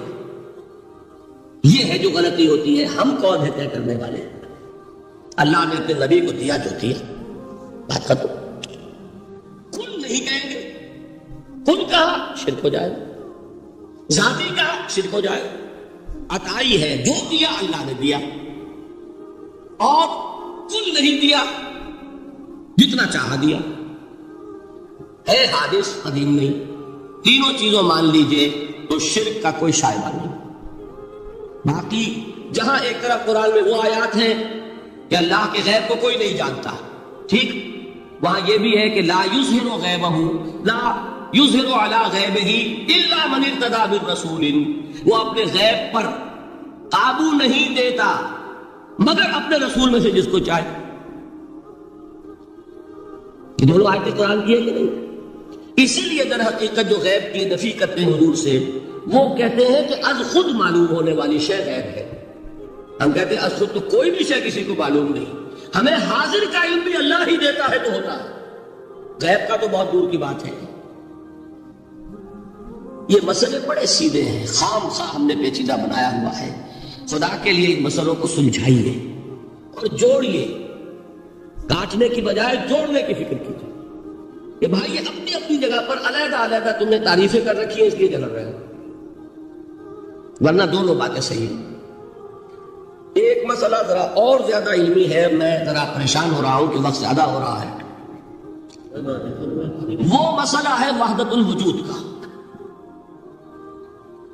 یہ ہے جو غلطی ہوتی ہے۔ ہم کون ہیں طے کرنے والے؟ اللہ نے اپنے نبی کو دیا جو دیا، بات ختم۔ کل نہیں کہیں گے، کل کہا شرک ہو جائے، ذاتی کہا شرک ہو جائے۔ عطائی ہے، جو دیا اللہ نے دیا، اور کل نہیں دیا، جتنا چاہا دیا، ہے حادث، قدیم نہیں۔ تینوں چیزوں مان لیجئے تو شرک کا کوئی شائبہ نہیں۔ باقی جہاں ایک طرف قرآن میں وہ آیات ہیں کہ اللہ کے غیب کو کوئی نہیں جانتا، ٹھیک، وہاں یہ بھی ہے کہ لا یظہر غیبہ، لا یظہر علی غیبہ الا من ارتضی من رسول، وہ اپنے غیب پر قابو نہیں دیتا مگر اپنے رسول میں سے جس کو چاہے۔ یہ دونوں آیتیں قرآن کی ہے کہ نہیں؟ اسی لیے در حقیقت جو غیب کی نفی کرتے ہیں حضور سے، وہ کہتے ہیں کہ از خود معلوم ہونے والی شے غیب ہے۔ ہم کہتے ہیں از خود تو کوئی بھی شے کسی کو معلوم نہیں، ہمیں حاضر کا علم بھی اللہ ہی دیتا ہے تو ہوتا ہے، غیب کا تو بہت دور کی بات ہے۔ یہ مسئلے بڑے سیدھے ہیں، خام خواہ ہم نے پیچیدہ بنایا ہوا ہے۔ خدا کے لیے ان مسئلوں کو سلجھائیے اور جوڑیے، کاٹنے کی بجائے جوڑنے کی فکر کیجیے کہ بھائی یہ اپنی اپنی جگہ پر علیحدہ علیحدہ تم نے تعریفیں کر رکھی ہیں اس لیے جھگڑ رہے ہیں، ورنہ دونوں باتیں صحیح ہیں۔ ایک مسئلہ ذرا اور زیادہ علمی ہے، میں ذرا پریشان ہو رہا ہوں کہ وقت زیادہ ہو رہا ہے۔ وہ مسئلہ ہے وحدت الوجود کا۔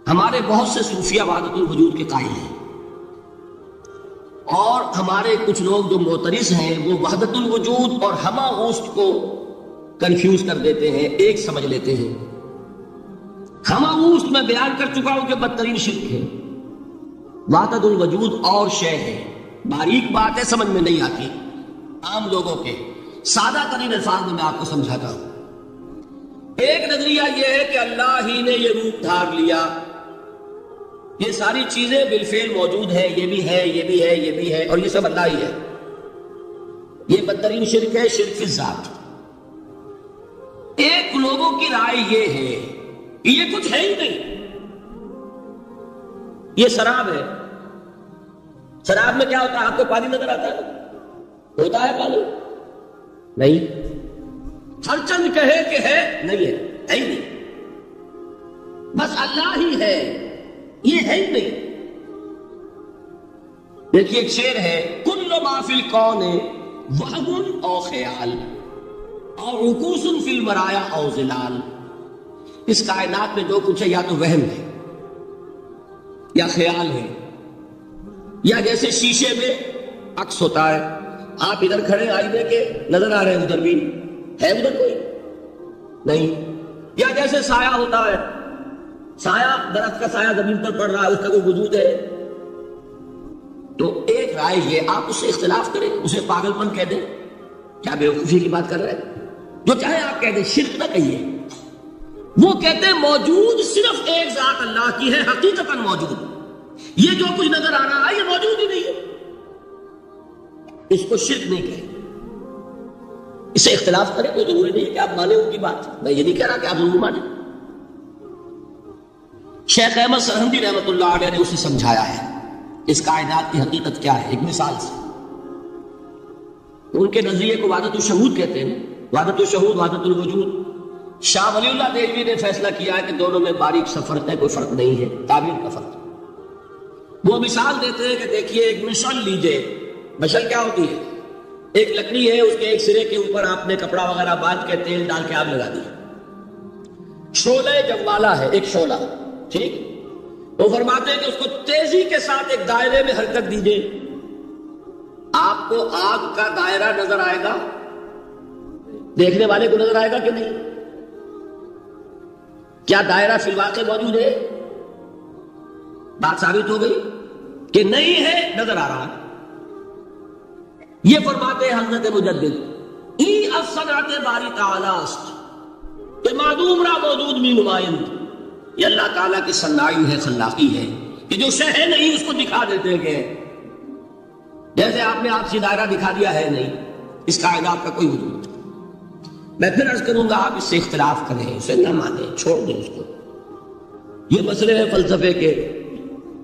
ہمارے بہت سے صوفیہ وحدت الوجود کے قائل ہیں، اور ہمارے کچھ لوگ جو معترض ہیں وہ وحدت الوجود اور ہمہ اوست کو کنفیوز کر دیتے ہیں، ایک سمجھ لیتے ہیں۔ ہمہ اوست میں بیان کر چکا ہوں کہ بدترین شرک ہے، وحدت الوجود اور شے ہے، باریک بات ہے، سمجھ میں نہیں آتی عام لوگوں کے، سادہ ترین الفاظ میں آپ کو سمجھاتا ہوں۔ ایک نظریہ یہ ہے کہ اللہ ہی نے یہ روپ دھار لیا، یہ ساری چیزیں بالفعل موجود ہیں، یہ بھی ہے، یہ بھی ہے، یہ بھی ہے، اور یہ سب اللہ ہی ہے۔ یہ بدترین شرک ہے، شرک فی الذات۔ ایک لوگوں کی رائے یہ ہے کہ یہ کچھ ہے ہی نہیں، یہ شراب ہے۔ شراب میں کیا ہوتا ہے؟ آپ کو پانی نظر آتا ہے؟ ہوتا ہے پانی؟ نہیں۔ ہر چند کہے کہ ہے، نہیں ہے، ہے ہی نہیں، بس اللہ ہی ہے، یہ ہے ہی نہیں۔ دیکھیے ایک شعر ہے، کل ما فی الکون وہم او خیال اور رکوس فی المرایا او ظلال۔ اس کائنات میں جو کچھ ہے یا تو وہم ہے یا خیال ہے، یا جیسے شیشے میں عکس ہوتا ہے، آپ ادھر کھڑے آئینے کے نظر آ رہے ہیں، ادھر بھی ہے، ادھر کوئی نہیں، یا جیسے سایہ ہوتا ہے، سایہ درخت کا سایہ زمین پر پڑ رہا ہے، اس کا کوئی وجود ہے۔ تو ایک رائے یہ، آپ اس سے اختلاف کریں، اسے پاگل پن کہہ دیں، کیا بیوقوفی کی بات کر رہے ہیں؟ جو چاہے آپ کہہ دیں، شرک نہ کہیے۔ وہ کہتے ہیں موجود صرف ایک ذات اللہ کی ہے، حقیقتاً موجود، یہ جو کچھ نظر آ رہا ہے یہ موجود ہی نہیں ہے، اس کو شرک نہیں کہیں۔ اس سے اختلاف کریں، کوئی ضروری نہیں ہے کہ آپ مانیں ان کی بات، میں یہ نہیں کہہ رہا کہ آپ ضرور مانیں۔ شیخ احمد سرہندی رحمۃ اللہ علیہ نے اسے سمجھایا ہے اس کائنات کی حقیقت کیا ہے، ایک مثال سے۔ ان کے نظریے کو وحدت الشہود کہتے ہیں، وحدت الشہود، وحدت الوجود۔ شاہ ولی اللہ دہلوی نے فیصلہ کیا ہے کہ دونوں میں باریک سا فرق ہے، کوئی فرق نہیں ہے، تعبیر کا فرق۔ وہ مثال دیتے ہیں کہ دیکھیے ایک مشعل لیجئے، مشعل کیا ہوتی ہے؟ ایک لکڑی ہے، اس کے ایک سرے کے اوپر آپ نے کپڑا وغیرہ باندھ کے تیل ڈال کے آگ لگا دی، شعلہ جوالا ہے، ایک شعلہ، ٹھیک؟ تو فرماتے ہیں کہ اس کو تیزی کے ساتھ ایک دائرے میں حرکت دیجئے، آپ کو آگ کا دائرہ نظر آئے گا، دیکھنے والے کو نظر آئے گا کہ نہیں؟ کیا دائرہ فی الواقع موجود ہے؟ بات ثابت ہو گئی کہ نہیں ہے، نظر آ رہا ہے۔ یہ فرماتے ہیں حضرت مجدد، ای الصنعت باری تعالی است کہ معدوم را موجود می نمائند۔ یہ اللہ تعالیٰ کی صناعی ہے، خلاقی ہے کہ جو شے ہے نہیں اس کو دکھا دیتے ہیں، جیسے آپ نے آپسی دائرہ دکھا دیا ہے نہیں، اس کائنات کا کوئی وجود نہیں۔ میں پھر عرض کروں گا، آپ اس سے اختلاف کریں، اسے نہ مانیں، چھوڑ دیں اس کو، یہ مسئلے ہیں فلسفے کے،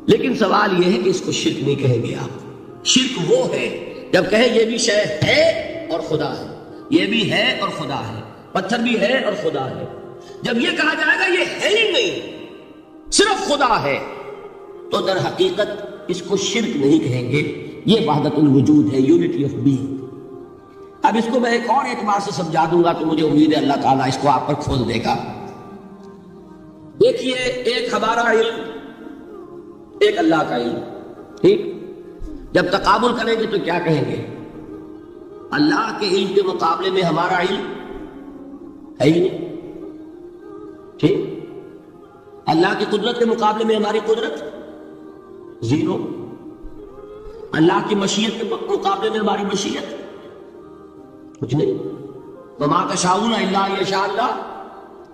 لیکن سوال یہ ہے کہ اس کو شرک نہیں کہیں گے آپ۔ شرک وہ ہے جب کہیں یہ بھی شے ہے اور خدا ہے، یہ بھی ہے اور خدا ہے، پتھر بھی ہے اور خدا ہے۔ جب یہ کہا جائے گا یہ ہے ہی نہیں، صرف خدا ہے، تو در حقیقت اس کو شرک نہیں کہیں گے، یہ وحدت الوجود ہے، یونٹی آف بینگ۔ اب اس کو میں ایک اور اعتبار سے سمجھا دوں گا تو مجھے امید ہے اللہ تعالیٰ اس کو آپ پر کھول دے گا۔ دیکھیے ایک ہمارا علم، ایک اللہ کا علم، ٹھیک؟ جب تقابل کریں گے تو کیا کہیں گے؟ اللہ کے علم کے مقابلے میں ہمارا علم ہے ہی نہیں، ٹھیک؟ اللہ کی قدرت کے مقابلے میں ہماری قدرت زیرو، اللہ کی مشیت کے مقابلے میں ہماری مشیت کچھ نہیں۔ وما تشاءون الا ان یشاء اللہ،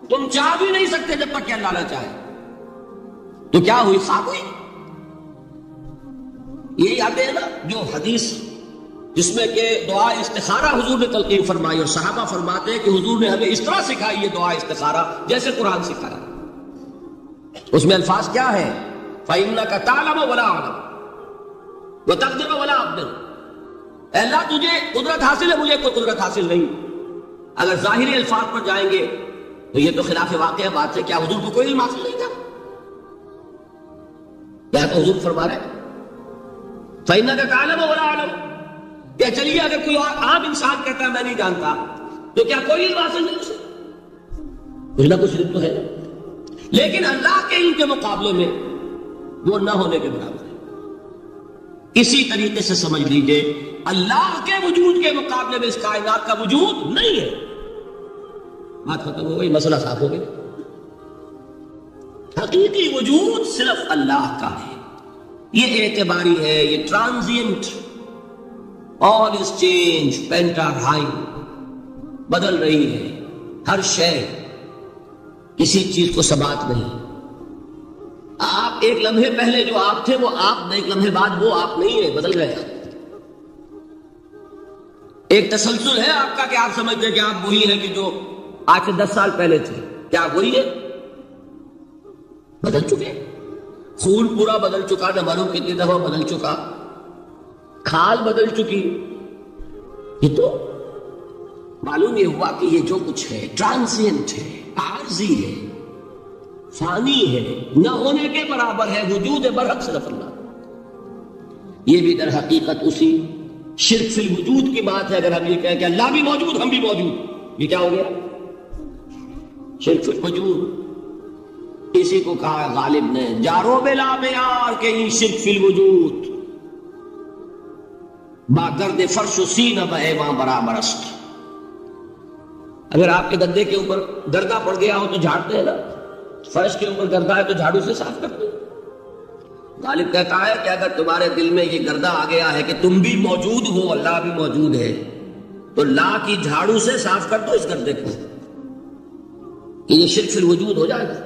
تم چاہ بھی نہیں سکتے جب تک کہ اللہ نہ چاہے۔ تو کیا ہوئی؟ خاک ہوئی۔ یہی آتے ہیں نا جو حدیث جس میں کہ دعا استخارہ حضور نے تلقین فرمائی، اور صحابہ فرماتے ہیں کہ حضور نے ہمیں اس طرح سکھائی یہ دعا استخارہ جیسے قرآن سکھایا۔ اس میں الفاظ کیا ہے؟ فَإِنَّكَ تَعْلَمُ وَلَا أَعْلَمُ وَتَقْدِرُ وَلَا أَقْدِرُ۔ اے اللہ تجھے قدرت حاصل ہے، مجھے کوئی قدرت حاصل نہیں۔ اگر ظاہری الفاظ پر جائیں گے تو یہ تو خلاف واقع بات ہے، کیا حضور کو کوئی علم حاصل نہیں تھا؟ یا تو حضور فرما رہے فَإِنَّكَ تَعْلَمُ وَلَا أَعْلَمُ، کیا چلیے اگر کوئی عام انسان کہتا ہے میں نہیں جانتا تو کیا کوئی علم حاصل نہیں اسے؟ کچھ نہ کچھ علم تو ہے، لیکن اللہ کے علم کے مقابلے میں وہ نہ ہونے کے برابر ہے۔ اسی طریقے سے سمجھ لیجئے اللہ کے وجود کے مقابلے میں اس کائنات کا وجود نہیں ہے۔ بات ختم ہو گئی، مسئلہ صاف ہو گیا۔ حقیقی وجود صرف اللہ کا ہے، یہ اعتباری ہے، یہ ٹرانزینٹ، all is change، پینٹا رائم، بدل رہی ہے ہر شے، کسی چیز کو ثبات نہیں۔ آپ ایک لمحے پہلے جو آپ تھے وہ آپ، ایک لمحے بعد وہ آپ نہیں ہے، بدل گئے۔ ایک تسلسل ہے آپ کا کہ آپ سمجھتے ہیں کہ آپ وہی ہیں کہ جو آج سے 10 سال پہلے تھے، کیا آپ وہی ہیں؟ بدل چکے، خون پورا بدل چکا، نمبروں کتنی دفعہ بدل چکا، کھال بدل چکی۔ یہ تو معلوم یہ ہوا کہ یہ جو کچھ ہے ٹرانزینٹ ہے، عارضی ہے، فانی ہے، نہ ہونے کے برابر ہے، وجود برحق صرف اللہ۔ یہ بھی در حقیقت اسی شرک فی الوجود کی بات ہے۔ اگر ہم یہ کہیں کہ اللہ بھی موجود ہم بھی موجود، یہ کیا ہو گیا؟ شرک فی الوجود۔ اسی کو کہا غالب نے جارو بلا بیار کہ یہ شرک فی الوجود، با گرد فرش و سینہ بہے وہاں برابر است۔ اگر آپ کے گدے کے اوپر گردہ پڑ گیا ہو تو جھاڑتے ہیں نا، فرش کے اوپر گردہ ہے تو جھاڑو سے صاف کرتے ہیں۔ غالب کہتا ہے کہ اگر تمہارے دل میں یہ گردہ آ گیا ہے کہ تم بھی موجود ہو، اللہ بھی موجود ہے، تو لا کی جھاڑو سے صاف کر دو اس گردے کو، کہ یہ شرک فی الوجود ہو جائے گا۔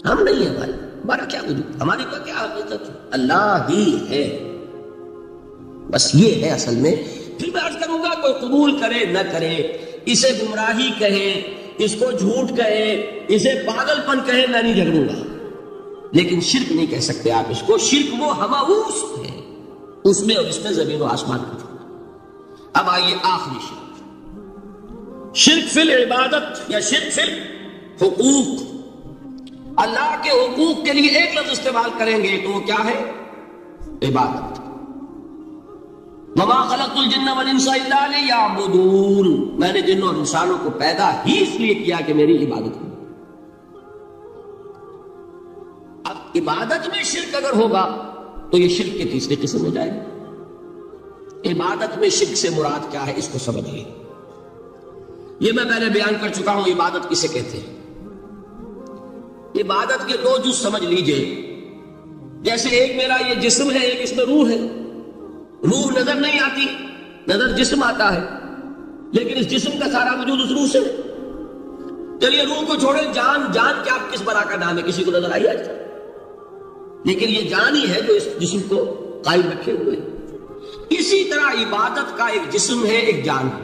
ہم نہیں ہیں بھائی، ہمارا کیا وجود، ہماری کا کیا حقیقت ہے؟ اللہ ہی ہے، بس یہ ہے اصل میں۔ پھر میں عرض کروں گا کوئی قبول کرے نہ کرے، اسے گمراہی کہے، اس کو جھوٹ کہے، اسے پاگل پن کہے، میں نہیں جھگڑوں گا، لیکن شرک نہیں کہہ سکتے آپ اس کو۔ شرک وہ ہماؤس ہے، اس میں اور اس میں زمین و آسمان کا فرق۔ اب آئیے آخری شرک، شرک فی العبادت یا شرک فی الحقوق۔ اللہ کے حقوق کے لیے ایک لفظ استعمال کریں گے تو وہ کیا ہے؟ عبادت۔ وَمَا خَلَقْتُ الْجِنَّ وَالْإِنسَ إِلَّا لِيَعْبُدُونَ، میں نے جنوں اور انسانوں کو پیدا ہی اس لیے کیا کہ میری عبادت کریں۔ اب عبادت میں شرک اگر ہوگا تو یہ شرک کی تیسری قسم ہو جائے گی۔ عبادت میں شرک سے مراد کیا ہے اس کو سمجھیے۔ یہ میں پہلے بیان کر چکا ہوں عبادت کسے کہتے ہیں۔ عبادت کے دو جز سمجھ لیجئے، جیسے ایک میرا یہ جسم ہے، ایک اس میں روح ہے۔ روح نظر نہیں آتی، نظر جسم آتا ہے، لیکن اس جسم کا سارا وجود اس روح سے ہے۔ چلیے روح کو چھوڑیں، جان، جان کیا کس برا کا نام ہے، کسی کو نظر آئی آج تک؟ لیکن یہ جان ہی ہے جو اس جسم کو قائم رکھے ہوئے۔ اسی طرح عبادت کا ایک جسم ہے، ایک جان ہے۔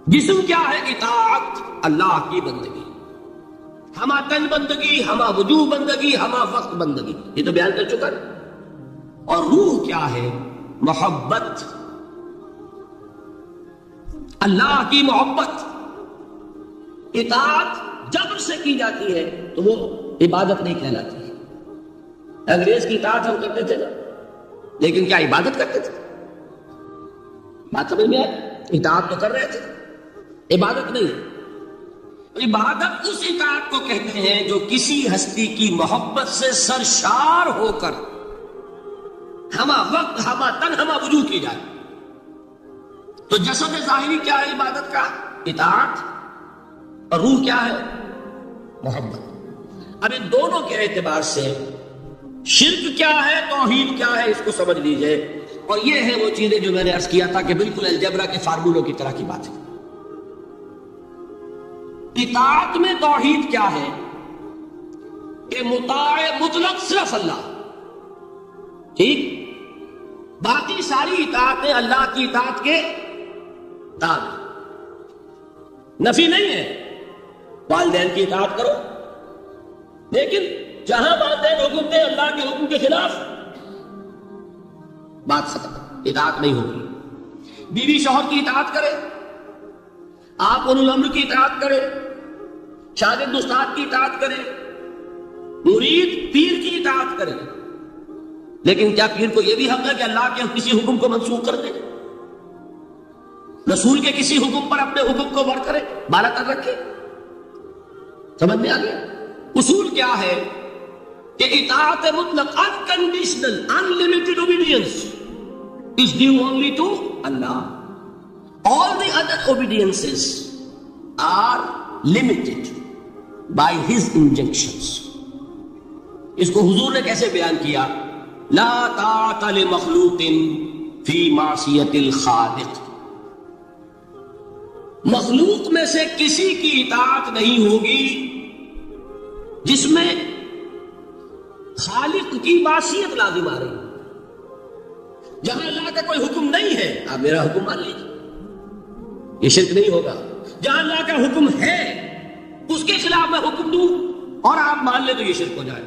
جسم کیا ہے؟ اطاعت، اللہ کی بندگی، ہما تن بندگی، ہما وجوہ بندگی، ہما وقت بندگی، یہ تو بیان کر چکا ہے۔ اور روح کیا ہے؟ محبت، اللہ کی محبت۔ اطاعت جبر سے کی جاتی ہے تو وہ عبادت نہیں کہلاتی ہے۔ انگریز کی اطاعت ہم کرتے تھے نا، لیکن کیا عبادت کرتے تھے؟ بات سمجھ میں آئی؟ اطاعت تو کر رہے تھے، عبادت نہیں۔ عبادت اس اطاعت کو کہتے ہیں جو کسی ہستی کی محبت سے سرشار ہو کر ہما وقت، ہما تن، ہما وجود کی جائے۔ تو جسد ظاہری کیا ہے عبادت کا؟ اطاعت، اور روح کیا ہے؟ محبت۔ اب ان دونوں کے اعتبار سے شرک کیا ہے، توحید کیا ہے، اس کو سمجھ لیجئے۔ اور یہ ہے وہ چیزیں جو میں نے عرض کیا تھا کہ بالکل الجبرا کے فارمولوں کی طرح کی بات ہے۔ اطاعت میں توحید کیا ہے کہ مطاع مطلق صرف اللہ، ٹھیک؟ باقی ساری اطاعتیں اللہ کی اطاعت کے تابع، نفی نہیں ہے۔ والدین کی اطاعت کرو، لیکن جہاں والدین حکم دیں اللہ کے حکم کے خلاف، بات ختم، اطاعت نہیں ہوگی۔ بیوی شوہر کی اطاعت کرے، آپ اولو الامر کی اطاعت کرے، شاگرد استاد کی اطاعت کرے، مرید پیر کی اطاعت کرے، لیکن کیا پیر کو یہ بھی حق ہے کہ اللہ کے کسی حکم کو منسوخ کر دے، رسول کے کسی حکم پر اپنے حکم کو بڑھ کرے، بالا کر رکھے؟ سمجھ میں آ گیا؟ اصول کیا ہے کہ اطاعت مطلق unconditional unlimited obedience is due only to Allah. All the other obediences are limited by His injunctions. اس کو حضور نے کیسے بیان کیا؟ لا طاعت لمخلوق فی معصیت الخالق. مخلوق میں سے کسی کی اطاعت نہیں ہوگی جس میں خالق کی معصیت لازم آ رہی. جہاں اللہ کا کوئی حکم نہیں ہے آپ میرا حکم مان لیجیے، یہ شرک نہیں ہوگا. جہاں اللہ کا حکم ہے اس کے خلاف میں حکم دوں اور آپ مان لیں تو یہ شرک ہو جائے.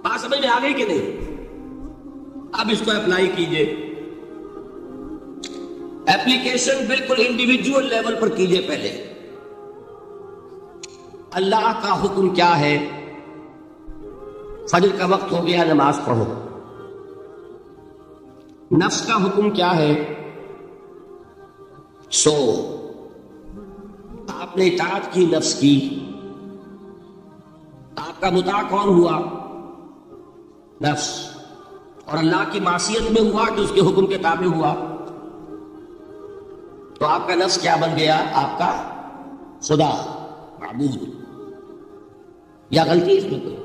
بات سمجھ میں آ گئی کہ نہیں؟ اب اس کو اپلائی کیجئے. ایپلیکیشن بالکل انڈیویجول لیول پر کیجئے. پہلے اللہ کا حکم کیا ہے؟ فجر کا وقت ہو گیا، نماز پڑھو. نفس کا حکم کیا ہے؟ سو. آپ نے اطاعت کی نفس کی، آپ کا مطاع کون ہوا؟ نفس. اور اللہ کی معصیت میں ہوا کہ اس کے حکم کے تابع ہوا، تو آپ کا نفس کیا بن گیا؟ آپ کا خدا، معبود. یا غلطی اس میں کوئی؟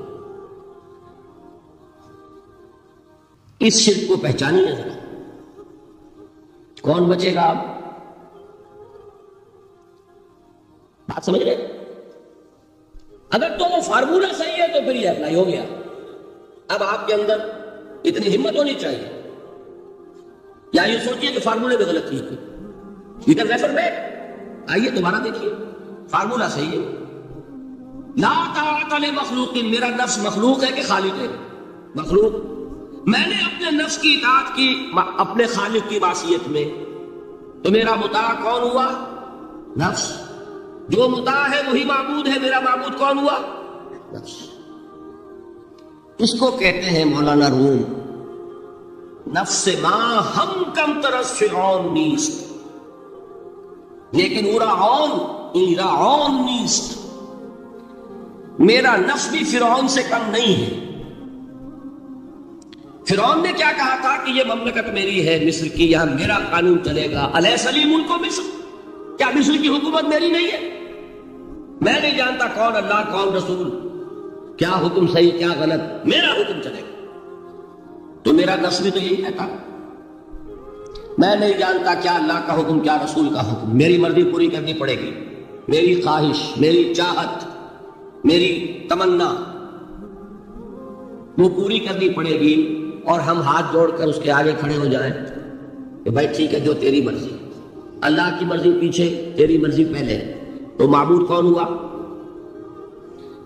اس شرک کو پہچانیے ذرا. کون بچے گا؟ آپ بات سمجھ رہے؟ اگر تو وہ فارمولہ صحیح ہے تو پھر یہ اپلائی ہو گیا. اب آپ کے اندر اتنی ہمت ہونی چاہیے، یا یہ سوچیے کہ فارمولے میں غلطی ہے. یو کین ریفر بیک، آئیے دوبارہ دیکھیے، فارمولہ صحیح ہے. لا طاعت لمخلوق. میرا نفس مخلوق ہے کہ خالق ہے؟ مخلوق. میں نے اپنے نفس کی اطاعت کی اپنے خالق کی معصیت میں، تو میرا مطاع کون ہوا؟ نفس. جو مطاع ہے وہی معبود ہے. میرا معبود کون ہوا؟ نفس. اس کو کہتے ہیں مولانا روم، نفس ما ہم کم ترس فرعون نیست، لیکن ایرعون نیست. میرا نفس بھی فرعون سے کم نہیں ہے. فرعون نے کیا کہا تھا کہ یہ مملکت میری ہے مصر کی، یہاں میرا قانون چلے گا. الیس لی ملک مصر، کیا مصر کی حکومت میری نہیں ہے؟ میں نہیں جانتا کون اللہ کون رسول، کیا حکم صحیح کیا غلط، میرا حکم چلے گا. تو میرا نفس بھی تو یہی کہتا، میں نہیں جانتا کیا اللہ کا حکم کیا رسول کا حکم، میری مرضی پوری کرنی پڑے گی. میری خواہش، میری چاہت، میری تمنا وہ پوری کرنی پڑے گی. اور ہم ہاتھ جوڑ کر اس کے آگے کھڑے ہو جائیں کہ بھائی ٹھیک ہے جو تیری مرضی، اللہ کی مرضی پیچھے، تیری مرضی پہلے. تو معبود کون ہوا؟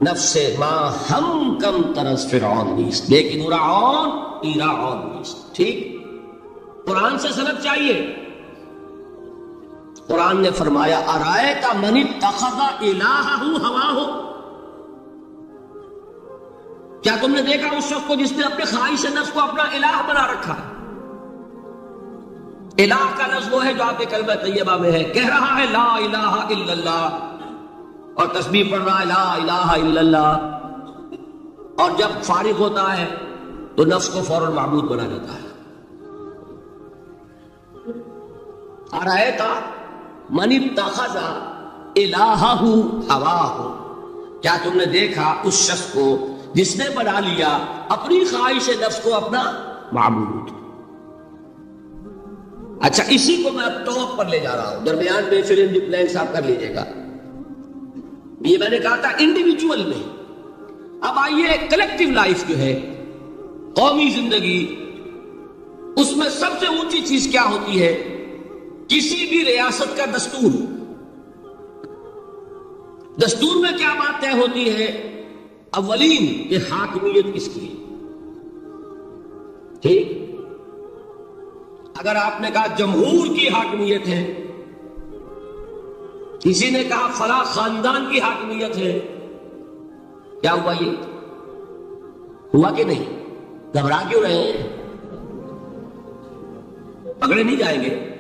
نفس ما ہم کم ترس فرعون نیست، لیکن ایرعون نیست. ٹھیک. قرآن سے سند چاہیے. قرآن نے فرمایا ارائیت من اتخذ الہہ ہواہ. کیا تم نے دیکھا اس شخص کو جس نے اپنے خواہش نفس کو اپنا الہ بنا رکھا؟ الہ کا لفظ وہ ہے جو آپ کے کلمہ طیبہ میں ہے. کہہ رہا ہے لا الہ الا اللہ، اور تسبیح پڑھ رہا ہے لا الہ الا اللہ، اور جب فارغ ہوتا ہے تو نفس کو فوراً معبود بنا دیتا ہے. ارائیت من اتخذ الہہ ہواہ. کیا تم نے دیکھا اس شخص کو جس نے بنا لیا اپنی خواہش نفس کو اپنا معبود؟ اچھا، اسی کو میں اب ٹاپ پر لے جا رہا ہوں. درمیان میں فل ان دی بلینکس آپ کر لیجئے گا. یہ میں نے کہا تھا انڈیویجول میں. اب آئیے کلیکٹیو لائف جو ہے، قومی زندگی، اس میں سب سے اونچی چیز کیا ہوتی ہے؟ کسی بھی ریاست کا دستور. دستور میں کیا بات طے ہوتی ہے؟ اولین کہ حاکمیت کس کی ہے. ٹھیک. اگر آپ نے کہا جمہور کی حاکمیت ہے، کسی نے کہا فلاں خاندان کی حاکمیت ہے، کیا ہوا؟ یہ ہوا کہ نہیں؟ گھبرا کیوں رہے ہیں؟ پکڑے نہیں جائیں گے؟